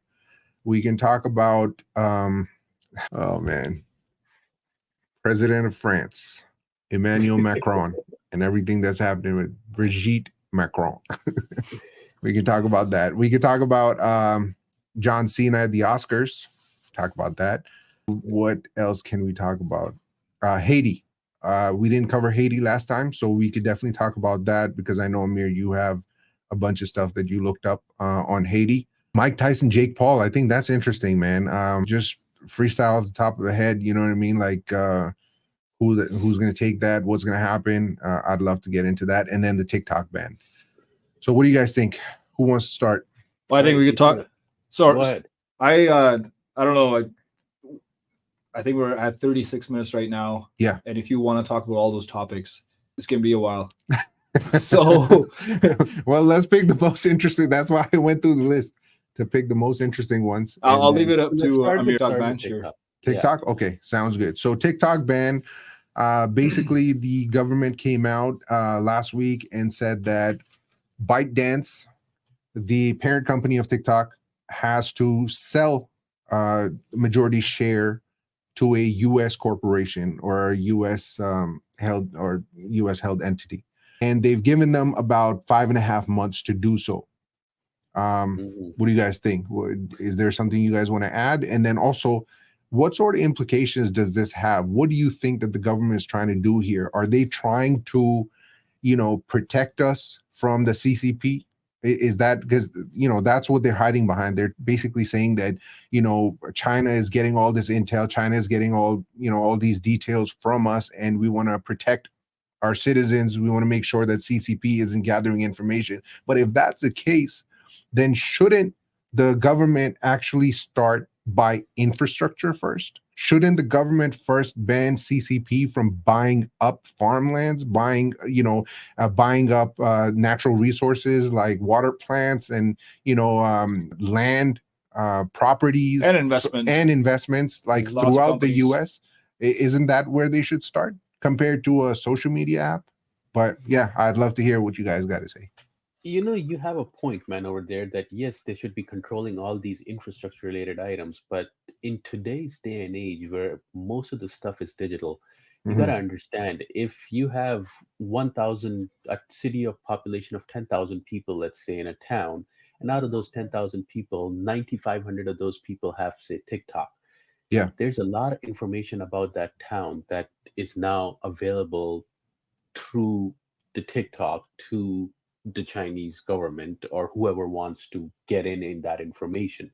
We can talk about, oh man, President of France, Emmanuel Macron, and everything that's happening with Brigitte Macron. We can talk about that. We can talk about John Cena at the Oscars. Talk about that. What else can we talk about? Haiti. We didn't cover Haiti last time, so we could definitely talk about that because I know, Amir, you have a bunch of stuff that you looked up on Haiti. Mike Tyson, Jake Paul. I think that's interesting, man. Just freestyle off the top of the head. You know what I mean? Like who's going to take that? What's going to happen? I'd love to get into that. And then the TikTok ban. So what do you guys think? Who wants to start? Well, I think we could talk. So I don't know. I think we're at 36 minutes right now. Yeah. And if you want to talk about all those topics, it's going to be a while. So, well, let's pick the most interesting. That's why I went through the list to pick the most interesting ones. I'll leave it up to Amir. TikTok ban. Sure. TikTok? Yeah. Okay, sounds good. So TikTok ban. Basically, the government came out last week and said that ByteDance, the parent company of TikTok, has to sell majority share to a U.S. corporation or a U.S. held entity, and they've given them about 5.5 months to do so. What do you guys think? Is there something you guys want to add? And then also, what sort of implications does this have? What do you think that the government is trying to do here? Are they trying to, protect us from the CCP? Is that because, that's what they're hiding behind? They're basically saying that, China is getting all this intel, China is getting all these details from us, and we want to protect our citizens. We want to make sure that CCP isn't gathering information. But if that's the case, then shouldn't the government actually start by infrastructure first? Shouldn't the government first ban CCP from buying up farmlands, buying up natural resources like water plants and land, properties and investments like throughout the U.S.? Isn't that where they should start compared to a social media app? But yeah, I'd love to hear what you guys got to say. You have a point, man, over there that yes, they should be controlling all these infrastructure related items. But in today's day and age where most of the stuff is digital, you got to understand, if you have 1,000, a city of population of 10,000 people, let's say in a town, and out of those 10,000 people, 9,500 of those people have, say, TikTok. Yeah. There's a lot of information about that town that is now available through the TikTok to the Chinese government or whoever wants to get in that information.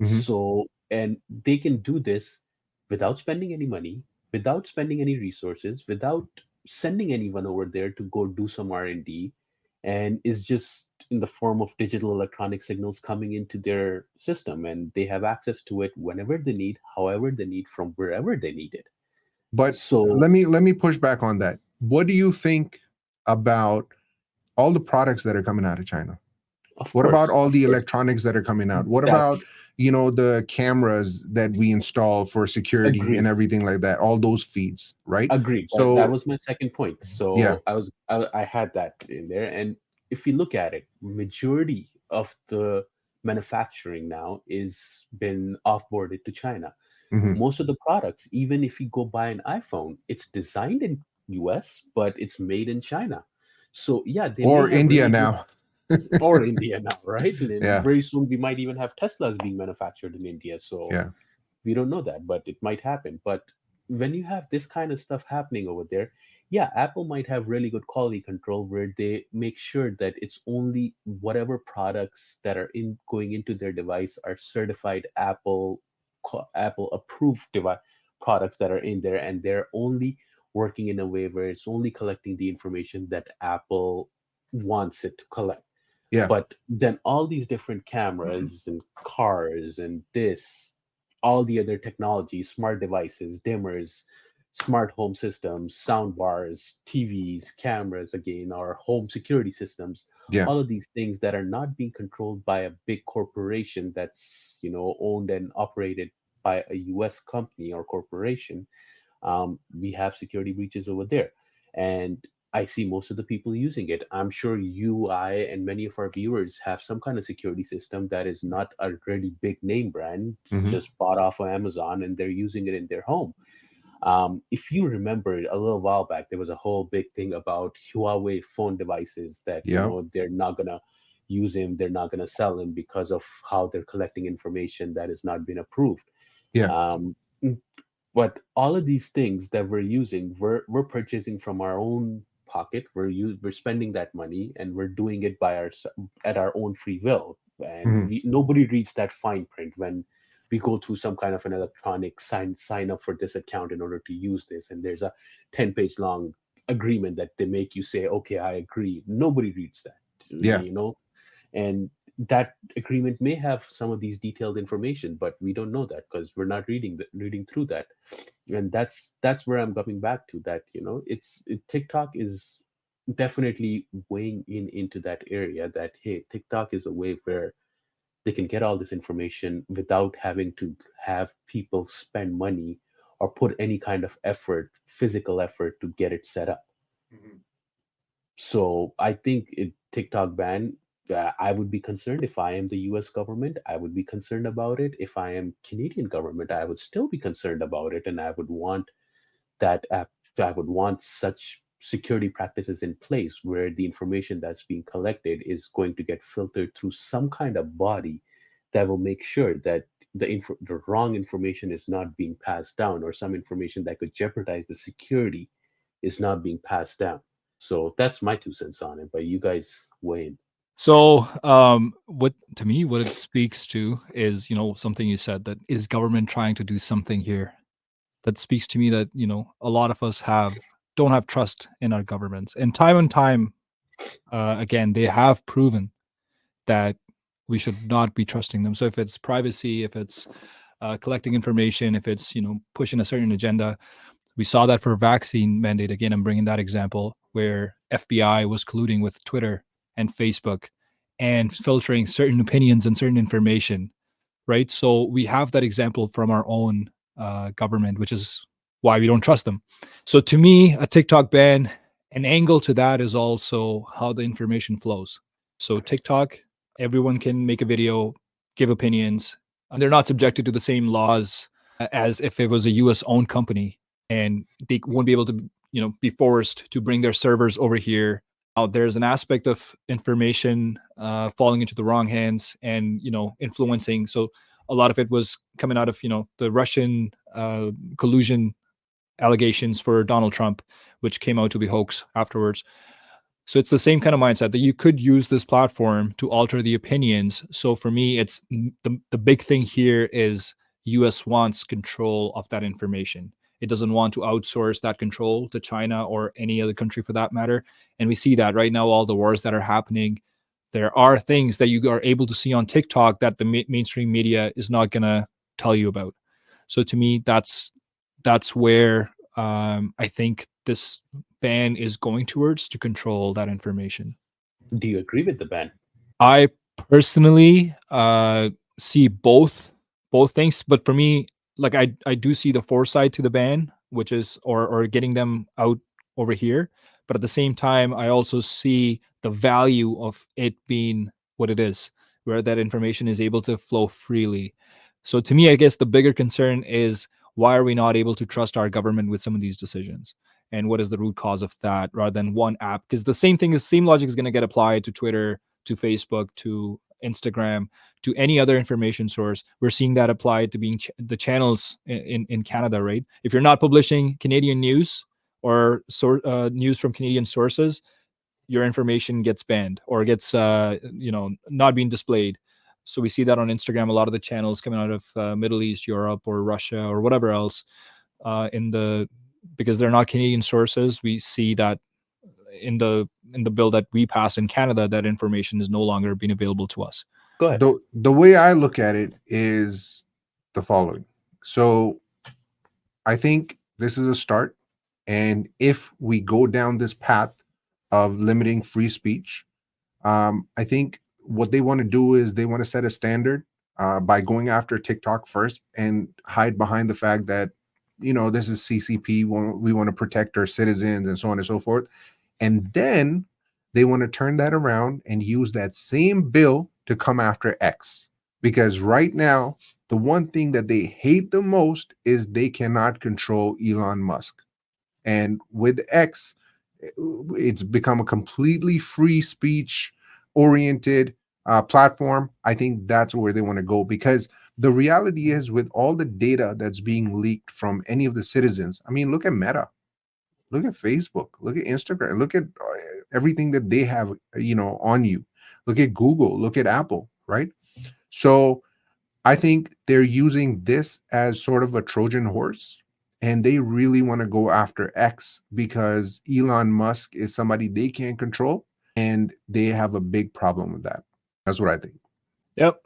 So, and they can do this without spending any money, without spending any resources, without sending anyone over there to go do some R&D, and is just in the form of digital electronic signals coming into their system, and they have access to it whenever they need, however they need, from wherever they need it. But so let me push back on that. What do you think about all the products that are coming out of China? What about all the electronics that are coming out? What about, the cameras that we install for security and everything like that? All those feeds, right? Agreed. So that was my second point. So yeah. I had that in there. And if you look at it, majority of the manufacturing now is been offboarded to China. Most of the products, even if you go buy an iPhone, it's designed in US, but it's made in China. So yeah, they or may have India really now. or India now, right? And Yeah. very soon we might even have Teslas being manufactured in India. So Yeah. we don't know that, but it might happen. But when you have this kind of stuff happening over there, yeah, Apple might have really good quality control where they make sure that it's only whatever products that are going into their device are certified Apple approved device products that are in there, and they're only working in a way where it's only collecting the information that Apple wants it to collect. Yeah. But then all these different cameras and cars and all the other technologies, smart devices, dimmers, smart home systems, sound bars, TVs, cameras, again, our home security systems, Yeah. all of these things that are not being controlled by a big corporation that's, owned and operated by a US company or corporation, we have security breaches over there. And I see most of the people using it. I'm sure you, I, and many of our viewers have some kind of security system that is not a really big name brand, just bought off of Amazon, and they're using it in their home. If you remember a little while back, there was a whole big thing about Huawei phone devices that, they're not going to use them, they're not going to sell them because of how they're collecting information that has not been approved. Yeah. But all of these things that we're using, we're purchasing from our own pocket. We're spending that money, and we're doing it at our own free will. And nobody reads that fine print when we go through some kind of an electronic sign up for this account in order to use this. And there's a 10-page long agreement that they make you say, okay, I agree. Nobody reads that. Yeah. And that agreement may have some of these detailed information, but we don't know that because we're not reading through that. And that's where I'm coming back to, that TikTok is definitely weighing into that area, that hey, TikTok is a way where they can get all this information without having to have people spend money or put any kind of effort, physical effort, to get it set up. So I think TikTok ban, I would be concerned if I am the US government. I would be concerned about it. If I am Canadian government, I would still be concerned about it. And I would want that I would want such security practices in place where the information that's being collected is going to get filtered through some kind of body that will make sure that the wrong information is not being passed down, or some information that could jeopardize the security is not being passed down. So that's my 2 cents on it, but you guys weigh in. So, what to me, what it speaks to is, something you said, that is government trying to do something here. That speaks to me that, a lot of us don't have trust in our governments, and time, again, they have proven that we should not be trusting them. So if it's privacy, if it's collecting information, if it's, pushing a certain agenda, we saw that for vaccine mandate. Again, I'm bringing that example where FBI was colluding with Twitter and Facebook and filtering certain opinions and certain information, right? So we have that example from our own government, which is why we don't trust them. So to me, a TikTok ban, an angle to that is also how the information flows. So TikTok, everyone can make a video, give opinions, and they're not subjected to the same laws as if it was a US owned company, and they won't be able to, be forced to bring their servers over here. There's an aspect of information falling into the wrong hands and, influencing. So a lot of it was coming out of, the Russian collusion allegations for Donald Trump, which came out to be hoax afterwards. So it's the same kind of mindset that you could use this platform to alter the opinions. So for me, it's the big thing here is US wants control of that information. It doesn't want to outsource that control to China or any other country for that matter. And we see that right now, all the wars that are happening, there are things that you are able to see on TikTok that the mainstream media is not going to tell you about. So to me, that's where I think this ban is going towards, to control that information. Do you agree with the ban? I personally see both things, but for me, like I do see the foresight to the ban, which is or getting them out over here. But at the same time, I also see the value of it being what it is, where that information is able to flow freely. So to me, I guess the bigger concern is, why are we not able to trust our government with some of these decisions? And what is the root cause of that, rather than one app? Because the same logic is going to get applied to Twitter, to Facebook, to Instagram, to any other information source. We're seeing that applied to being the channels in Canada, right? If you're not publishing Canadian news or news from Canadian sources, your information gets banned or gets not being displayed. So we see that on Instagram. A lot of the channels coming out of Middle East, Europe, or Russia, or whatever else, because they're not Canadian sources, we see that in the bill that we passed in Canada, that information is no longer being available to us. Go ahead. The way I look at it is the following. So I think this is a start. And if we go down this path of limiting free speech, I think what they want to do is they want to set a standard by going after TikTok first and hide behind the fact that, this is CCP. We want to protect our citizens and so on and so forth. And then they want to turn that around and use that same bill to come after X. Because right now, the one thing that they hate the most is they cannot control Elon Musk. And with X, it's become a completely free speech oriented platform. I think that's where they want to go, because the reality is, with all the data that's being leaked from any of the citizens, I mean, look at Meta, look at Facebook, look at Instagram, look at everything that they have, on you. Look at Google, look at Apple, right? So I think they're using this as sort of a Trojan horse, and they really want to go after X because Elon Musk is somebody they can't control, and they have a big problem with that. That's what I think. Yep.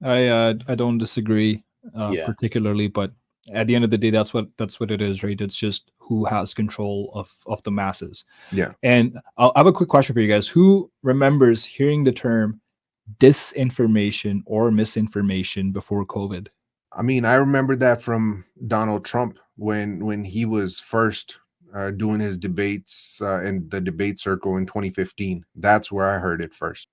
I don't disagree particularly, but at the end of the day, that's what it is, right? It's just who has control of the masses. Yeah. And I have a quick question for you guys. Who remembers hearing the term disinformation or misinformation before COVID? I mean, I remember that from Donald Trump when he was first doing his debates in the debate circle in 2015. That's where I heard it first.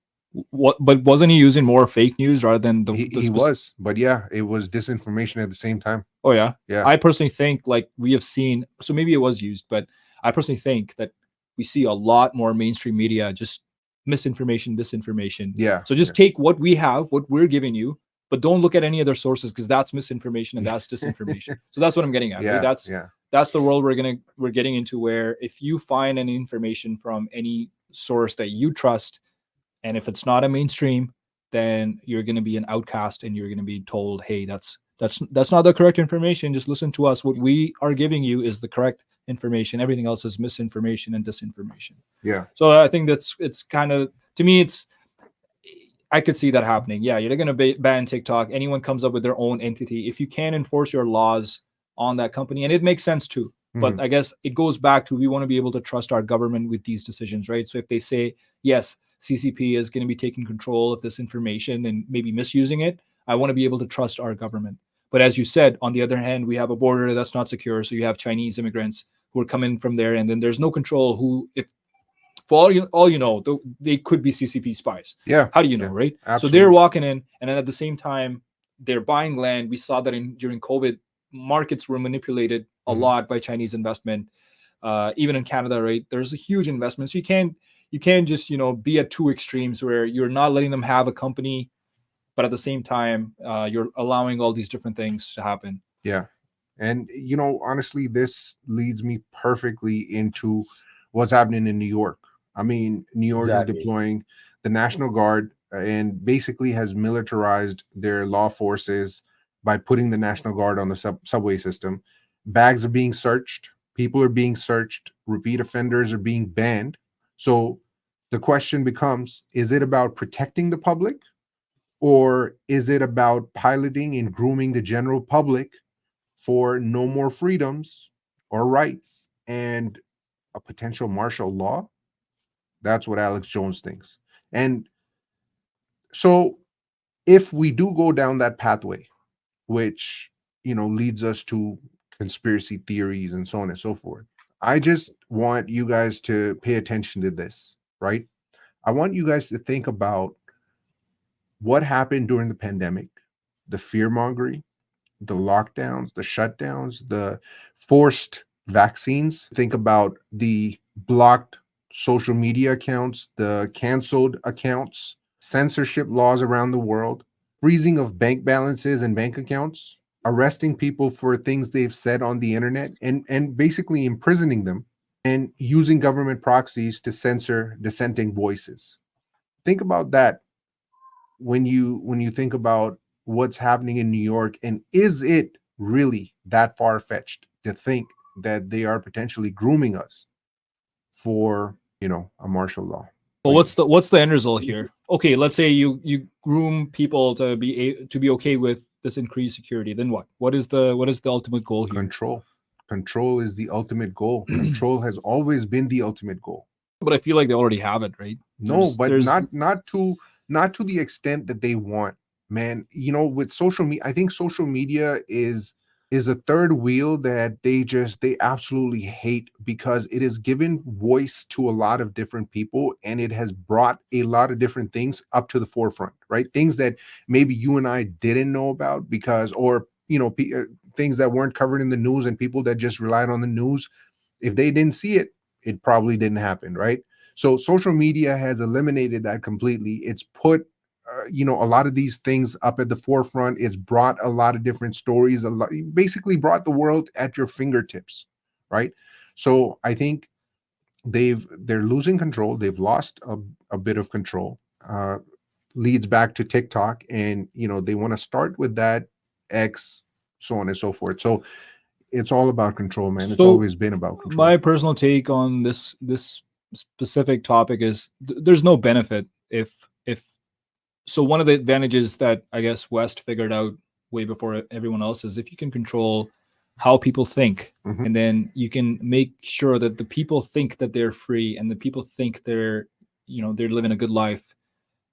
What? But wasn't he using more fake news rather than He was, but yeah, it was disinformation at the same time. Oh yeah, yeah. I personally think like we have seen. So maybe it was used, but I personally think that we see a lot more mainstream media just misinformation, disinformation. Yeah. So just take what we have, what we're giving you, but don't look at any other sources because that's misinformation and that's disinformation. So that's what I'm getting at. Yeah, Right? yeah. That's the world we're getting into, where if you find any information from any source that you trust, and if it's not a mainstream, then you're going to be an outcast and you're going to be told, hey, that's not the correct information. Just listen to us. What we are giving you is the correct information. Everything else is misinformation and disinformation. Yeah. So I think it's kind of, to me, I could see that happening. Yeah, you're going to ban TikTok. Anyone comes up with their own entity. If you can enforce your laws on that company, and it makes sense too. But I guess it goes back to, we want to be able to trust our government with these decisions, right? So if they say, yes, CCP is going to be taking control of this information and maybe misusing it, I want to be able to trust our government. But as you said, on the other hand, we have a border that's not secure. So you have Chinese immigrants who are coming from there, and then there's no control who, if for all you know, they could be CCP spies. Yeah. How do you know, right? Absolutely. So they're walking in, and then at the same time, they're buying land. We saw that during COVID, markets were manipulated a lot by Chinese investment. Even in Canada, right? There's a huge investment. So you can't just, be at two extremes where you're not letting them have a company, but at the same time, you're allowing all these different things to happen. Yeah. And, honestly, this leads me perfectly into what's happening in New York. I mean, New York is deploying the National Guard and basically has militarized their law forces by putting the National Guard on the subway system. Bags are being searched. People are being searched. Repeat offenders are being banned. So the question becomes, is it about protecting the public, or is it about piloting and grooming the general public for no more freedoms or rights and a potential martial law? That's what Alex Jones thinks. And so if we do go down that pathway, which, leads us to conspiracy theories and so on and so forth, I just want you guys to pay attention to this, right? I want you guys to think about what happened during the pandemic, the fear mongering, the lockdowns, the shutdowns, the forced vaccines. Think about the blocked social media accounts, the canceled accounts, censorship laws around the world, freezing of bank balances and bank accounts, arresting people for things they've said on the internet, and basically imprisoning them, and using government proxies to censor dissenting voices. Think about that when you think about what's happening in New York, and is it really that far-fetched to think that they are potentially grooming us for, a martial law? Well, what's the end result here? Okay, let's say you groom people to be okay with this increased security. Then what? What is the ultimate goal here? Control is the ultimate goal. Control has always been the ultimate goal. But I feel like they already have it, right? Not to the extent that they want, man. With social media, I think social media is a third wheel that they absolutely hate, because it has given voice to a lot of different people, and it has brought a lot of different things up to the forefront, right? Things that maybe you and I didn't know about, things that weren't covered in the news, and people that just relied on the news, if they didn't see it, it probably didn't happen, right? So social media has eliminated that completely. It's put a lot of these things up at the forefront. It's brought a lot of different stories, basically brought the world at your fingertips, right? So I think they're losing control. They've lost a bit of control. Leads back to TikTok, and they want to start with that, X, so on and so forth. So it's all about control, man. It's always been about control. My personal take on this specific topic is there's no benefit if so. One of the advantages that I guess West figured out way before everyone else is if you can control how people think, and then you can make sure that the people think that they're free, and the people think they're living a good life,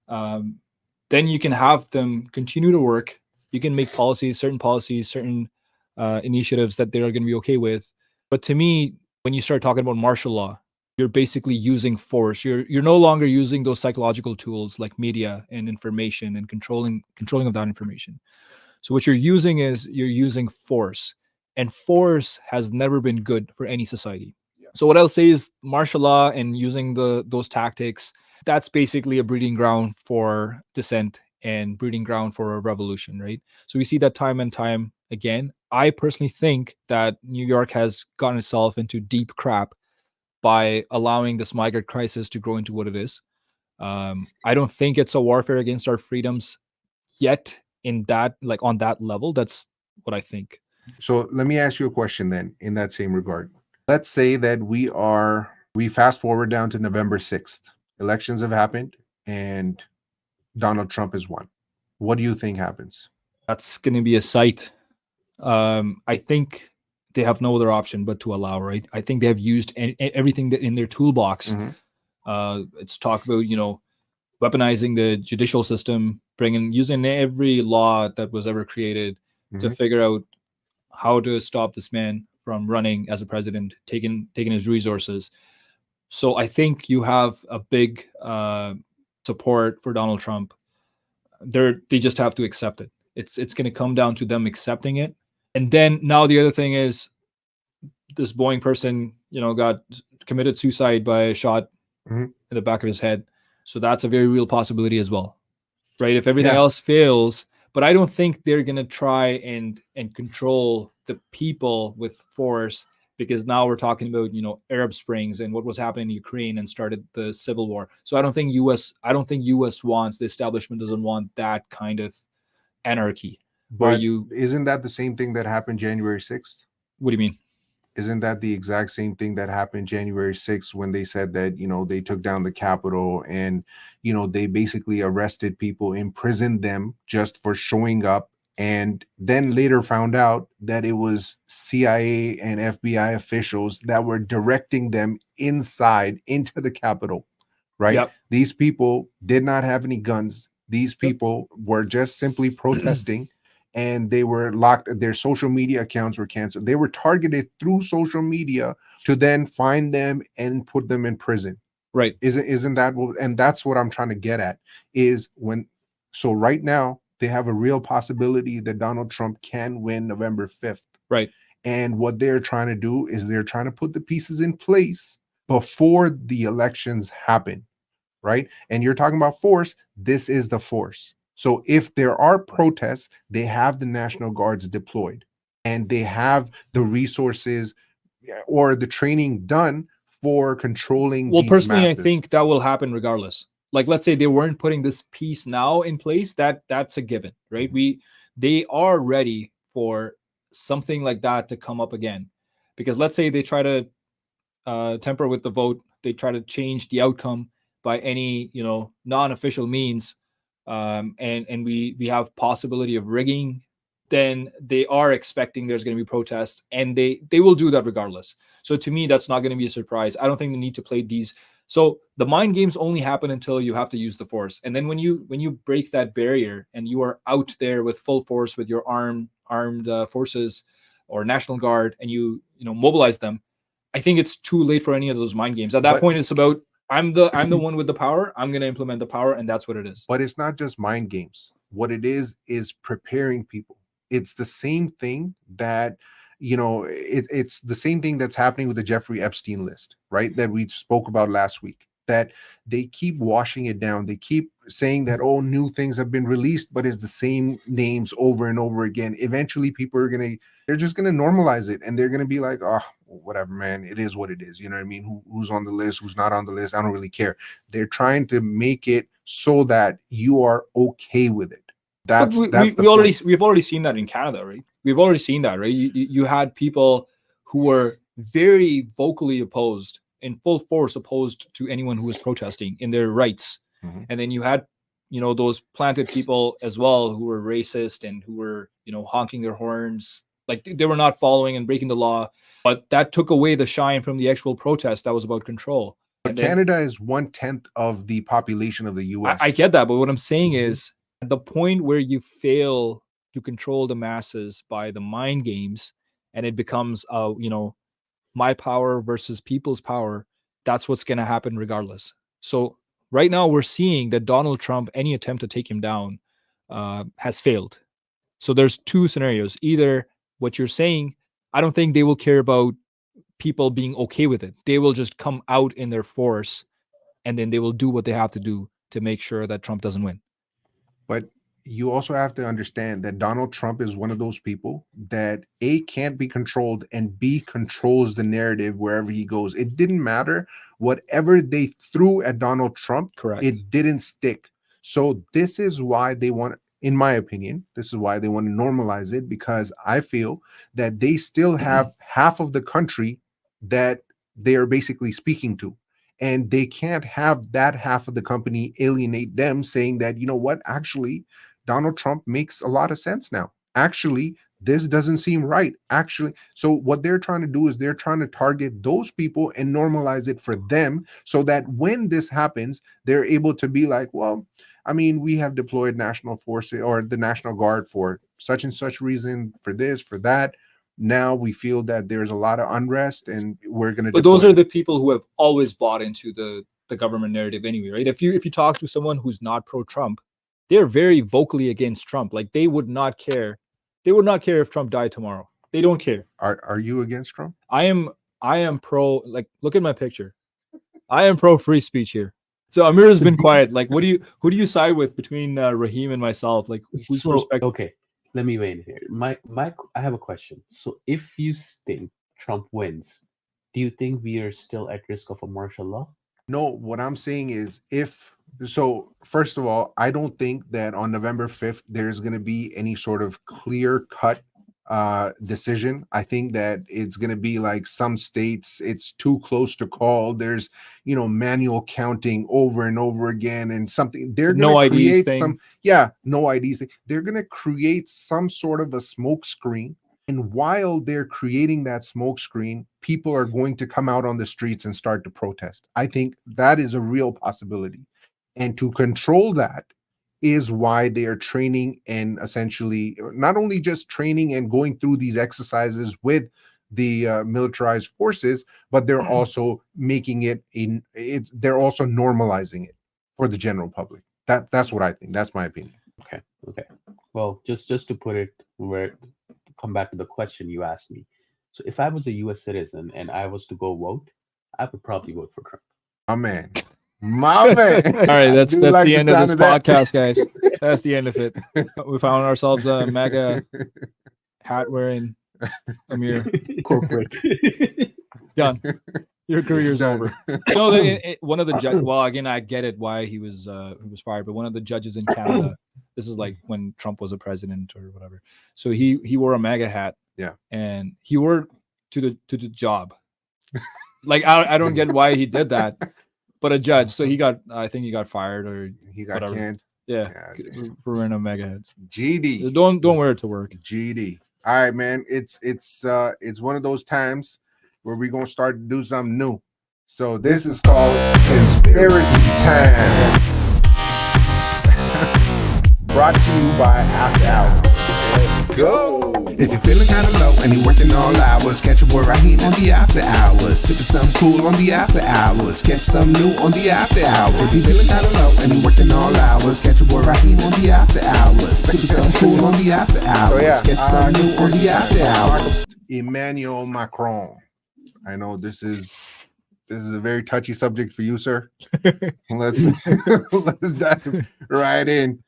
then you can have them continue to work, You can make certain initiatives that they're going to be okay with. But to me, when you start talking about martial law, you're basically using force. You're no longer using those psychological tools like media and information and controlling of that information. So what you're using is you're using force, and force has never been good for any society. So what I'll say is martial law and using those tactics, that's basically a breeding ground for dissent and breeding ground for a revolution, right? So we see that time and time again. I personally think that New York has gotten itself into deep crap by allowing this migrant crisis to grow into what it is. I don't think it's a warfare against our freedoms yet in that, like on that level. That's what I think. So let me ask you a question then in that same regard. Let's say that we fast forward down to November 6th. Elections have happened and Donald Trump has won. What do you think happens? That's going to be a sight. I think they have no other option but to allow, right? I think they have used everything that in their toolbox. It's talk about, weaponizing the judicial system, using every law that was ever created to figure out how to stop this man from running as a president, taking his resources. So I think you have a big support for Donald Trump. They just have to accept it. It's going to come down to them accepting it. And then now the other thing is this Boeing person, got committed suicide by a shot in the back of his head. So that's a very real possibility as well, right? If everything else fails, but I don't think they're going to try and control the people with force, because now we're talking about, Arab Springs and what was happening in Ukraine and started the civil war. So I don't think US wants, the establishment doesn't want that kind of anarchy. But isn't that the same thing that happened January 6th? What do you mean? Isn't that the exact same thing that happened January 6th when they said that, they took down the Capitol and, they basically arrested people, imprisoned them just for showing up, and then later found out that it was CIA and FBI officials that were directing them inside into the Capitol, right? Yep. These people did not have any guns. These people were just simply protesting. And they were locked. Their social media accounts were canceled. They were targeted through social media to then find them and put them in prison. Right. Isn't that what, and that's what I'm trying to get at is so right now they have a real possibility that Donald Trump can win November 5th. Right. And what they're trying to do is they're trying to put the pieces in place before the elections happen. Right. And you're talking about force. This is the force. So if there are protests, they have the National Guards deployed and they have the resources or the training done for controlling. Well, these personally, masses. I think that will happen regardless. Like, let's say they weren't putting this piece now in place, that's a given, right? They are ready for something like that to come up again, because let's say they try to temper with the vote, they try to change the outcome by any non-official means. And we have possibility of rigging, then they are expecting there's going to be protests, and they will do that regardless. So to me, that's not going to be a surprise. I don't think they need to play these. So the mind games only happen until you have to use the force. And then when you break that barrier and you are out there with full force with your armed forces or National Guard, and you mobilize them, I think it's too late for any of those mind games. At that point, it's about I'm the one with the power. I'm going to implement the power, and that's what it is. But it's not just mind games. What it is preparing people. It's the same thing that, it's the same thing that's happening with the Jeffrey Epstein list, right? That we spoke about last week, that they keep washing it down. They keep saying that, new things have been released, but it's the same names over and over again. Eventually people they're just going to normalize it, and they're going to be like, oh, whatever, man, it is what it is. You know what I mean? Who's on the list, who's not on the list, I don't really care. They're trying to make it so that you are we've already seen that in Canada, right? We've already seen that, right? You had people who were very vocally opposed, in full force opposed to anyone who was protesting in their rights. And then you had those planted people as well who were racist and who were honking their horns, like they were not following and breaking the law, but that took away the shine from the actual protest that was about control. But Canada is 1/10 of the population of the US. I get that, but what I'm saying is, at the point where you fail to control the masses by the mind games, and it becomes my power versus people's power, that's what's going to happen regardless. So right now we're seeing that Donald Trump, any attempt to take him down has failed. So there's two scenarios. Either what you're saying, I don't think they will care about people being okay with it. They will just come out in their force, and then they will do what they have to do to make sure that Trump doesn't win. But you also have to understand that Donald Trump is one of those people that A, can't be controlled, and B, controls the narrative wherever he goes. It didn't matter. Whatever they threw at Donald Trump, correct, it didn't stick. So this is why they want, in my opinion, this is why they want to normalize it, because I feel that they still have half of the country that they are basically speaking to. And they can't have that half of the company alienate them, saying that, you know what, actually, Donald Trump makes a lot of sense now. Actually, this doesn't seem right. Actually, so what they're trying to do is they're trying to target those people and normalize it for them, so that when this happens, they're able to be like, well, I mean, we have deployed national forces or the National Guard for such and such reason, for this, for that. Now we feel that there's a lot of unrest, and we're going to. But those are the people who have always bought into the government narrative anyway, right? If you talk to someone who's not pro-Trump, they're very vocally against Trump. Like they would not care. They would not care if Trump died tomorrow. They don't care. Are you against Trump? I am pro. Like, look at my picture. I am pro free speech here. So Amir has been quiet. Like, who do you side with between Raheem and myself? Like, who's perspective? Okay, let me weigh in here. Mike, I have a question. So if you think Trump wins, do you think we are still at risk of a martial law? No, what I'm saying is first of all, I don't think that on November 5th, there's going to be any sort of clear cut decision. I think that it's going to be like some states, it's too close to call. There's, manual counting over and over again, and something they're going to create no IDs thing. They're going to create some sort of a smoke screen. And while they're creating that smoke screen, people are going to come out on the streets and start to protest. I think that is a real possibility. And to control that is why they are training, and essentially not only just training and going through these exercises with the militarized forces, but they're also making they're also normalizing it for the general public. That's what I think. That's my opinion. Okay. Well, just to put it where, come back to the question you asked me. So if I was a U.S. citizen and I was to go vote, I would probably vote for Trump. My man. All right, that's the end of this podcast, guys. That's the end of it. We found ourselves a MAGA hat wearing Amir. Corporate. Done. Your career's over. One of the judges. Well, again, I get it why he was fired, but one of the judges in Canada. This is like when Trump was a president or whatever. So he wore a MAGA hat. Yeah. And he wore to the job. Like I don't get why he did that. But a judge, so I think he got fired, or he got canned. Yeah, for wearing a MAGA hats. GD. Don't wear it to work. GD. All right, man. It's one of those times where we're gonna start to do something new. So this is called Conspiracy Time. Brought to you by After Hours. Let's go. If you're feeling kind of low and you're working all hours, catch your boy Raheem on the After Hours. Sipping something cool on the After Hours. Catch something new on the After Hours. If you're feeling kind of low and you're working all hours, catch your boy Raheem on the After Hours. Sipping something cool on the After Hours. Catch something new on the After Hours. Emmanuel Macron. I know this is a very touchy subject for you, sir. Let's dive right in.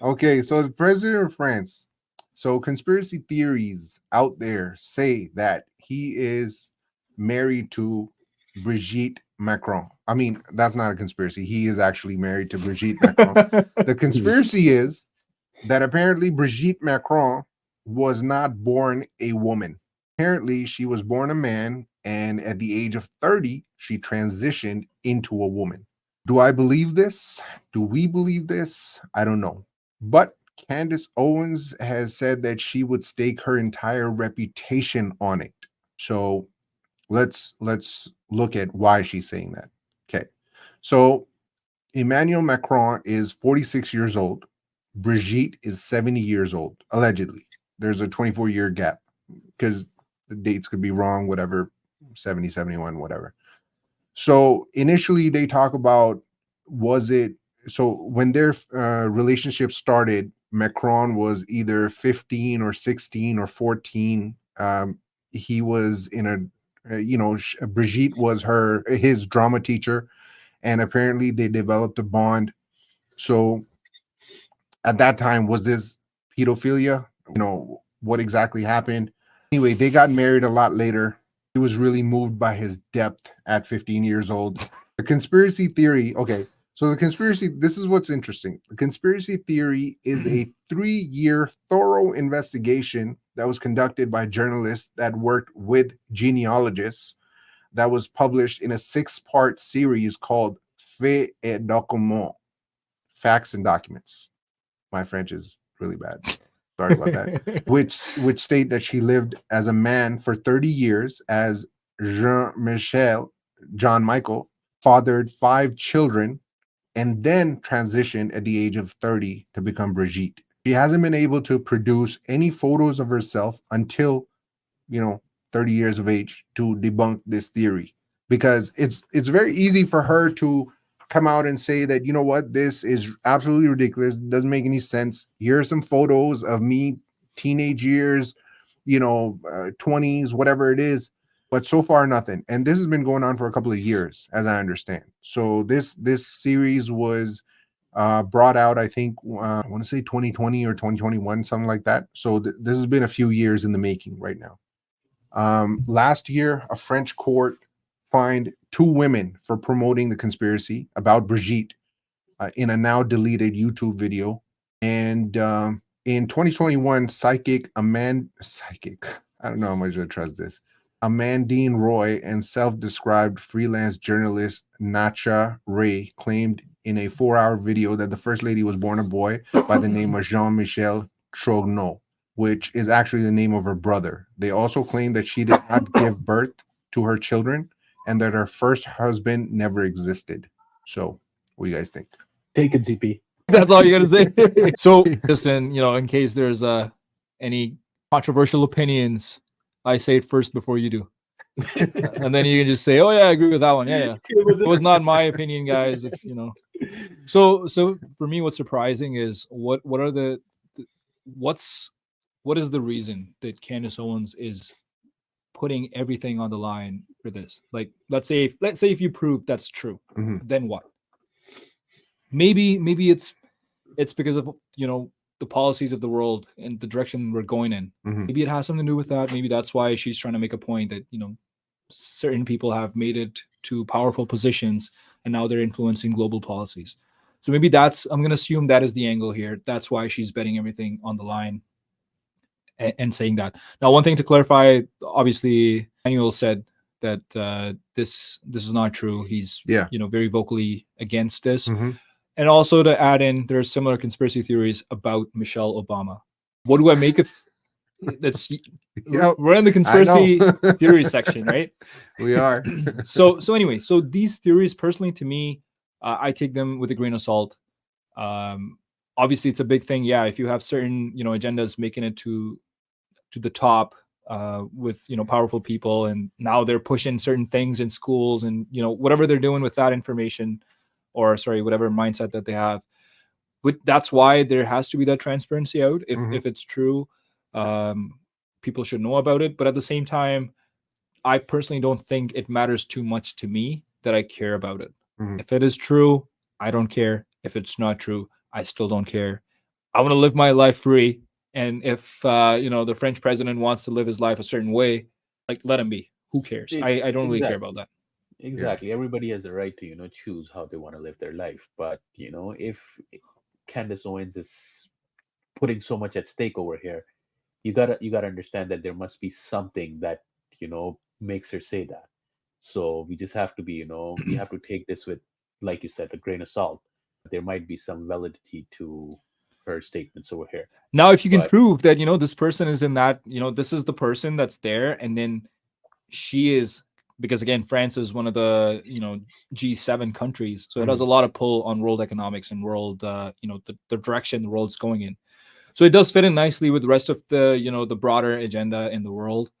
Okay, so the president of France. So conspiracy theories out there say that he is married to Brigitte Macron. I mean, that's not a conspiracy. He is actually married to Brigitte Macron. The conspiracy is that apparently Brigitte Macron was not born a woman. Apparently, she was born a man, and at the age of 30, she transitioned into a woman. Do I believe this? Do we believe this? I don't know. But Candace Owens has said that she would stake her entire reputation on it. So let's look at why she's saying that. Okay. So Emmanuel Macron is 46 years old. Brigitte is 70 years old, allegedly. There's a 24-year gap because the dates could be wrong, whatever, 70, 71, whatever. So initially they talk about, was it, so when their relationship started, Macron was either 15 or 16 or 14. He was in a, Brigitte was his drama teacher, and apparently they developed a bond. So at that time, was this pedophilia? What exactly happened? Anyway, they got married a lot later. He was really moved by his depth at 15 years old. The conspiracy theory, okay, so this is what's interesting. The conspiracy theory is a 3-year thorough investigation that was conducted by journalists that worked with genealogists, that was published in a 6-part series called Faits et Documents, Facts and Documents. My French is really bad. Sorry about that. which state that she lived as a man for 30 years as John Michael, fathered 5 children, and then transitioned at the age of 30 to become Brigitte. She hasn't been able to produce any photos of herself until 30 years of age to debunk this theory, because it's very easy for her to come out and say that, you know what, this is absolutely ridiculous, doesn't make any sense. Here are some photos of me, teenage years, 20s, whatever it is, but so far nothing. And this has been going on for a couple of years, as I understand. So this series was brought out, I think, I want to say 2020 or 2021, something like that. So this has been a few years in the making right now. Last year, a French court fined 2 women for promoting the conspiracy about Brigitte in a now deleted YouTube video. And in 2021, I don't know how much I trust this, Amandine Roy and self-described freelance journalist Nacha Ray claimed in a 4-hour video that the First Lady was born a boy by the name of Jean-Michel Trogneux, which is actually the name of her brother. They also claim that she did not give birth to her children and that her first husband never existed. So, what do you guys think? Take it, ZP. That's all you gotta say. So, just in case there's any controversial opinions, I say it first before you do. And then you can just say, oh yeah, I agree with that one. Yeah. It was not my opinion, guys. If So for me, what's surprising is what is the reason that Candace Owens is putting everything on the line for this? Like, let's say if you prove that's true, then what? Maybe it's because of the policies of the world and the direction we're going in. Maybe it has something to do with that. Maybe that's why she's trying to make a point that certain people have made it to powerful positions and now they're influencing global policies. So maybe I'm going to assume that is the angle here. That's why she's betting everything on the line and saying that. Now, one thing to clarify, obviously, Daniel said that this is not true. He's very vocally against this. And also to add in, there are similar conspiracy theories about Michelle Obama. What do I make of that's? We're in the conspiracy theory section, right? We are. So anyway, so these theories, personally, to me, I take them with a grain of salt. Obviously, it's a big thing. Yeah, if you have certain agendas making it to the top with powerful people, and now they're pushing certain things in schools, and whatever they're doing with that information, or whatever mindset that they have. That's why there has to be that transparency out. If it's true, people should know about it. But at the same time, I personally don't think it matters too much to me that I care about it. If it is true, I don't care. If it's not true, I still don't care. I want to live my life free. And if the French president wants to live his life a certain way, like, let him be. Who cares? I don't really care about that. Exactly. Everybody has the right to choose how they want to live their life. But if Candace Owens is putting so much at stake over here, you gotta understand that there must be something that makes her say that. So we just have to be we have to take this with, like you said, a grain of salt. There might be some validity to her statements over here. Now, if you can prove that this person is in that, this is the person that's there, and then she is because again, France is one of the G7 countries, so it has a lot of pull on world economics and world the direction the world's going in. So it does fit in nicely with the rest of the the broader agenda in the world.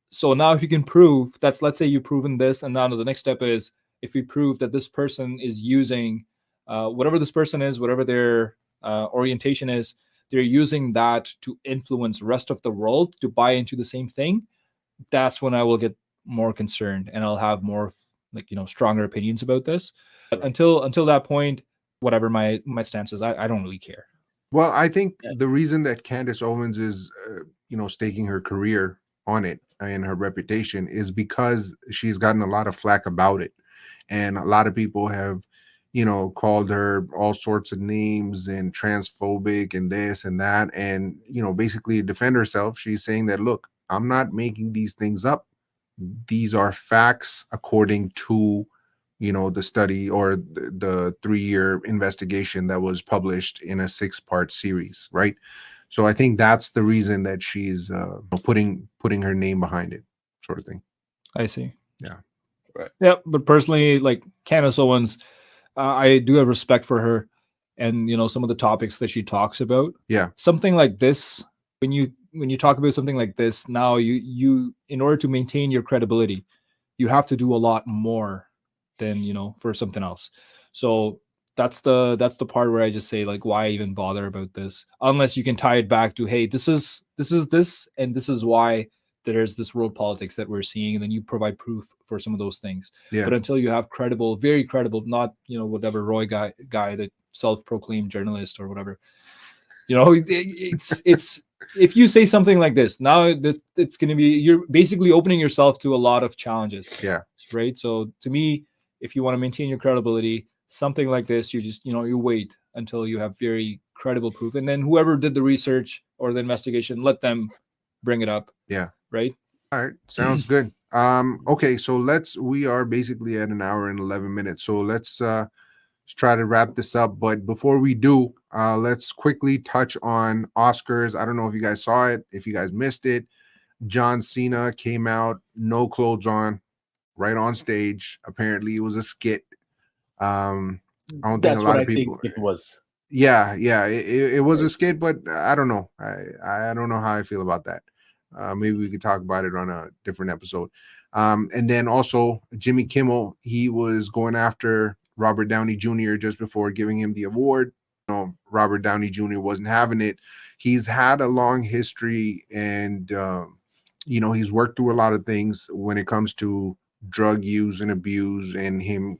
So now if you can prove that's, let's say you've proven this, and now the next step is if we prove that this person is using whatever this person is, whatever their orientation is, they're using that to influence the rest of the world to buy into the same thing. That's when I will get more concerned and I'll have more stronger opinions about this. But until that point, whatever my stance is, I don't really care. Well, I think the reason that Candace Owens is staking her career on it and her reputation is because she's gotten a lot of flack about it, and a lot of people have called her all sorts of names and transphobic and this and that, and basically to defend herself, she's saying that, look, I'm not making these things up. These are facts according to the study or the 3-year investigation that was published in a 6-part series, right? So I think that's the reason that she's putting her name behind it, sort of thing. I see. Yeah. Right. Yeah, but personally, like Candace Owens, I do have respect for her, and some of the topics that she talks about. Yeah. Something like this, when you talk about something like this, now you in order to maintain your credibility, you have to do a lot more than for something else. So that's the part where I just say, like, why even bother about this unless you can tie it back to, hey, this is this and this is why there's this world politics that we're seeing, and then you provide proof for some of those things. Yeah. But until you have credible, very credible, not whatever Roy guy that self-proclaimed journalist or whatever, it's if you say something like this now, that it's going to be, you're basically opening yourself to a lot of challenges. Yeah. Right. So to me, if you want to maintain your credibility, something like this, you just you wait until you have very credible proof, and then whoever did the research or the investigation, let them bring it up. Yeah. Right. All right. Sounds good. Okay, so we are basically at 1 hour and 11 minutes. So let's try to wrap this up. But before we do, let's quickly touch on Oscars. I don't know if you guys saw it, if you guys missed it. John Cena came out, no clothes on, right on stage. Apparently it was a skit. I don't think a lot of people think it was. Yeah, it was a skit, but I don't know. I don't know how I feel about that. Maybe we could talk about it on a different episode. And then also Jimmy Kimmel, he was going after Robert Downey Jr. just before giving him the award. Robert Downey Jr. wasn't having it. He's had a long history, and he's worked through a lot of things when it comes to drug use and abuse, and him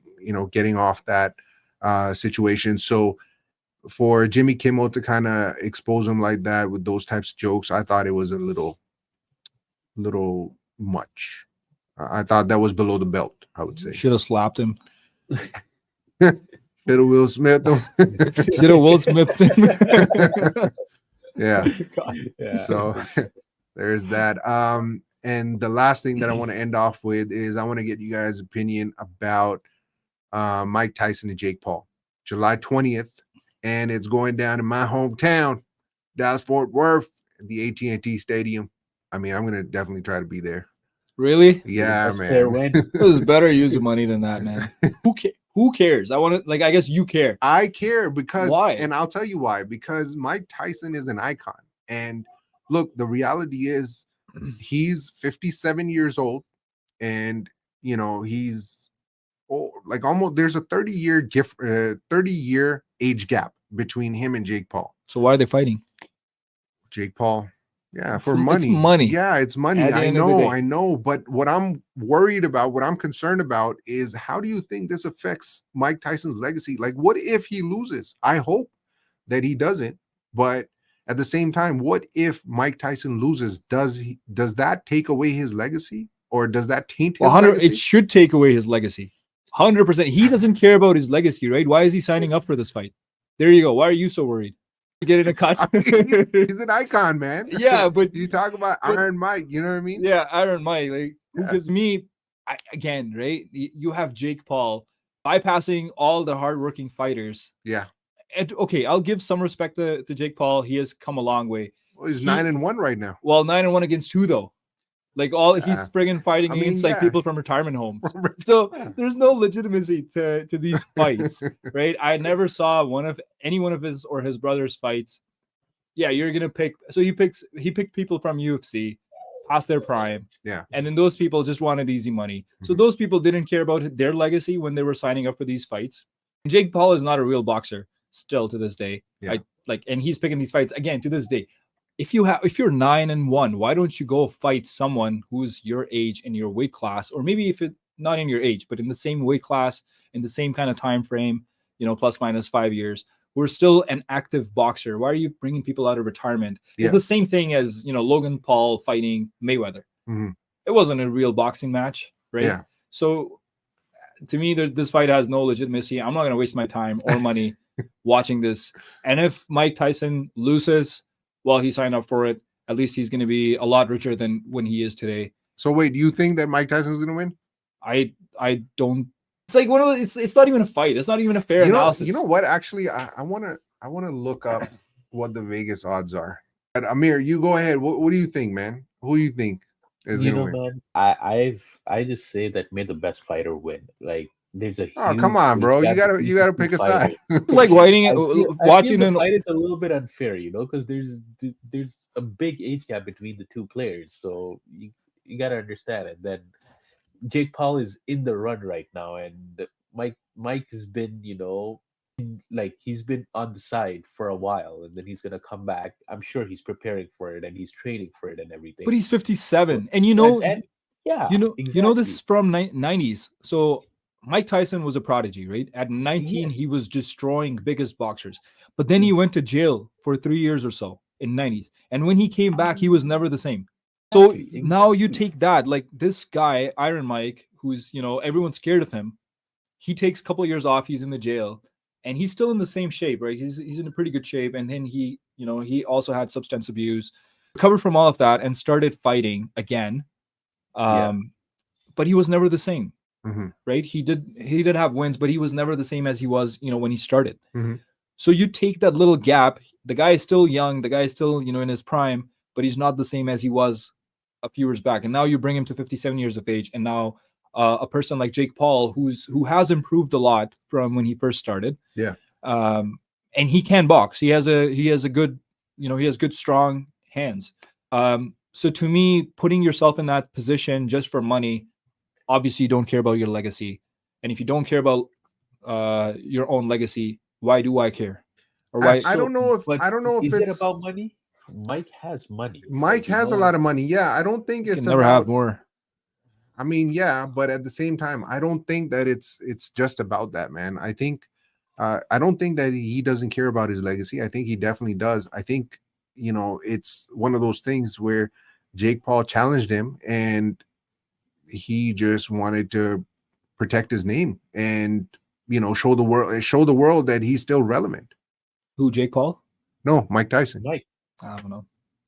getting off that situation. So for Jimmy Kimmel to kind of expose him like that with those types of jokes, I thought it was a little much. I thought that was below the belt, I would say. Should have slapped him. Should have Will Smith him. Should have Will Smith him. Yeah. God, yeah. So there's that. And the last thing that I want to end off with is I want to get you guys' opinion about Mike Tyson and Jake Paul. July 20th, and it's going down in my hometown, Dallas-Fort Worth, at the AT&T Stadium. I mean, I'm going to definitely try to be there. Really? Yeah, That's man. fair win. It was better use of money than that, man. Who cares? I want to, I guess you care. I care because, why? And I'll tell you why. Because Mike Tyson is an icon. And look, the reality is he's 57 years old, and he's almost, there's a 30-year age gap between him and Jake Paul. So why are they fighting? Jake Paul, yeah, for It's money. money. Yeah, it's money. At the end of the day. I know. But what I'm worried about, what I'm concerned about is, how do you think this affects Mike Tyson's legacy? Like, what if he loses? I hope that he doesn't. But at the same time, what if Mike Tyson loses? Does that take away his legacy, or does that taint his legacy? It should take away his legacy. 100%. He doesn't care about his legacy, right? Why is he signing up for this fight? There you go. Why are you so worried? Get in a cut. He's an icon, man. Yeah, but you talk about Iron Mike, you know what I mean? Yeah, Iron Mike. Like, because again, right? You have Jake Paul bypassing all the hardworking fighters. Yeah. And okay, I'll give some respect to Jake Paul. He has come a long way. Well, he's 9-1 right now. Well, 9-1 against who though? Like all he's friggin' fighting I mean, against like yeah. people from retirement homes. So there's no legitimacy to these fights, right? I never saw any one of his or his brother's fights. Yeah, you're gonna pick. So he picked people from UFC past their prime. Yeah. And then those people just wanted easy money. So those people didn't care about their legacy when they were signing up for these fights. Jake Paul is not a real boxer still to this day. Yeah. And he's picking these fights again to this day. If you're 9-1, why don't you go fight someone who's your age and your weight class, or maybe if it's not in your age, but in the same weight class, in the same kind of time frame, plus minus 5 years, who are still an active boxer? Why are you bringing people out of retirement? It's the same thing as Logan Paul fighting Mayweather. Mm-hmm. It wasn't a real boxing match, right? Yeah. So to me, this fight has no legitimacy. I'm not going to waste my time or money watching this. And if Mike Tyson loses, well, he signed up for it. At least he's going to be a lot richer than when he is today. So wait, do you think that Mike Tyson's going to win? I don't. It's like one of those, it's not even a fight. It's not even a fair analysis. You know what? Actually, I want to look up what the Vegas odds are. But Amir, you go ahead. What do you think, man? Who do you think is going to win? Man, I just say that may the best fighter win. Like there's a oh come on, bro! You gotta pick a side. It's like watching the fight is a little bit unfair, because there's a big age gap between the two players. So you gotta understand it. That Jake Paul is in the run right now, and Mike has been he's been on the side for a while, and then he's gonna come back. I'm sure he's preparing for it and he's training for it and everything. But he's 57, and yeah, you know this from 90s. So Mike Tyson was a prodigy, right? At 19, he was destroying biggest boxers, but then he went to jail for 3 years or so in 90s, and when he came back, he was never the same. So now you take that, like this guy Iron Mike, who's everyone's scared of him. He takes a couple of years off. He's in the jail. And he's still in the same shape, right? He's in a pretty good shape. And then he also had substance abuse, recovered from all of that, and started fighting again. But he was never the same, right? He did have wins, but he was never the same as he was, when he started. So you take that little gap. The guy is still young. The guy is still, in his prime, but he's not the same as he was a few years back. And now you bring him to 57 years of age, and now a person like Jake Paul, who has improved a lot from when he first started. Yeah. And he can box. He has a good, he has good, strong hands. So to me, putting yourself in that position just for money, obviously you don't care about your legacy. And if you don't care about your own legacy, why do I care? Or why? I don't know if is it's it about money. Mike has money. Mike has a lot of money. Yeah, I don't think it's never have more. I mean, yeah, but at the same time, I don't think that it's just about that, man. I think I don't think that he doesn't care about his legacy. I think he definitely does. I think, it's one of those things where Jake Paul challenged him and he just wanted to protect his name and, show the world that he's still relevant. Who, Jake Paul? No, Mike Tyson. Mike. I don't know.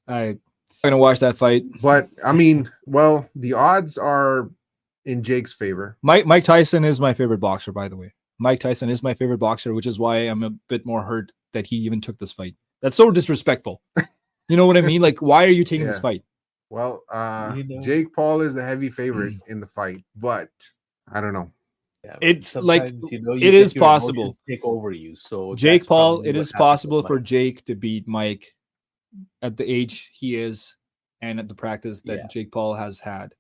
I'm gonna watch that fight. But I mean, well, the odds are in Jake's favor. Mike Tyson is my favorite boxer, by the way. Mike Tyson is my favorite boxer, which is why I'm a bit more hurt that he even took this fight. That's so disrespectful. You know what I mean? Like, why are you taking this fight? Well, Jake Paul is the heavy favorite in the fight, but I don't know. Yeah, it's like you it is possible take over you. So Jake Paul, it is possible for Jake to beat Mike at the age he is and at the practice that Jake Paul has had.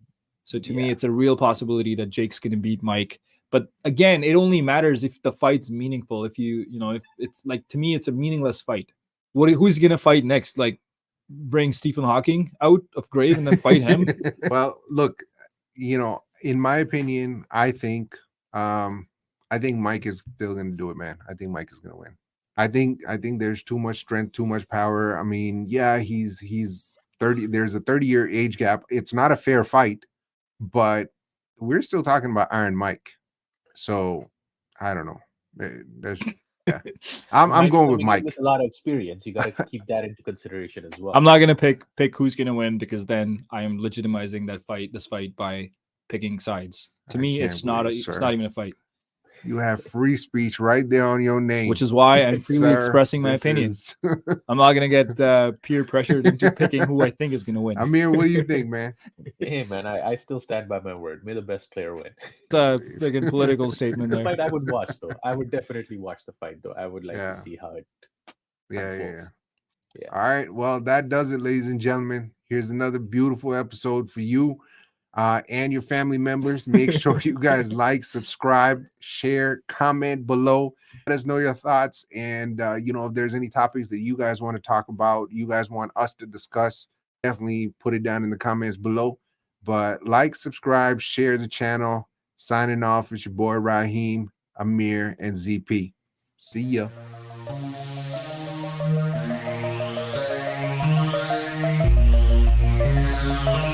So to me, it's a real possibility that Jake's going to beat Mike. But again, it only matters if the fight's meaningful. If if it's like, to me, it's a meaningless fight. Who's going to fight next? Like, bring Stephen Hawking out of grave and then fight him? Well, look, in my opinion, I think Mike is still going to do it, man. I think Mike is going to win. I think there's too much strength, too much power. I mean, yeah, he's 30. There's a 30-year age gap. It's not a fair fight, but we're still talking about Iron Mike. So I don't know. I'm going with Mike. With a lot of experience, you got to keep that into consideration as well. I'm not gonna pick who's gonna win, because then I am legitimizing this fight by picking sides. To me, it's not even a fight. You have free speech right there on your name. Which is why I'm freely Sir, expressing my this opinion. is- I'm not going to get peer pressured into picking who I think is going to win. Amir, what do you think, man? Hey man, I still stand by my word. May the best player win. It's a friggin' political statement The there. fight I would watch though. I would definitely watch the fight though. I would like Yeah. to see how it Yeah. unfolds. All right. Well, that does it, ladies and gentlemen. Here's another beautiful episode for you and your family members. Make sure you guys like, subscribe, share, comment below. Let us know your thoughts. And, if there's any topics that you guys want to talk about, you guys want us to discuss, definitely put it down in the comments below. But like, subscribe, share the channel. Signing off, it's your boy Raheem, Amir, and ZP. See ya. Yeah.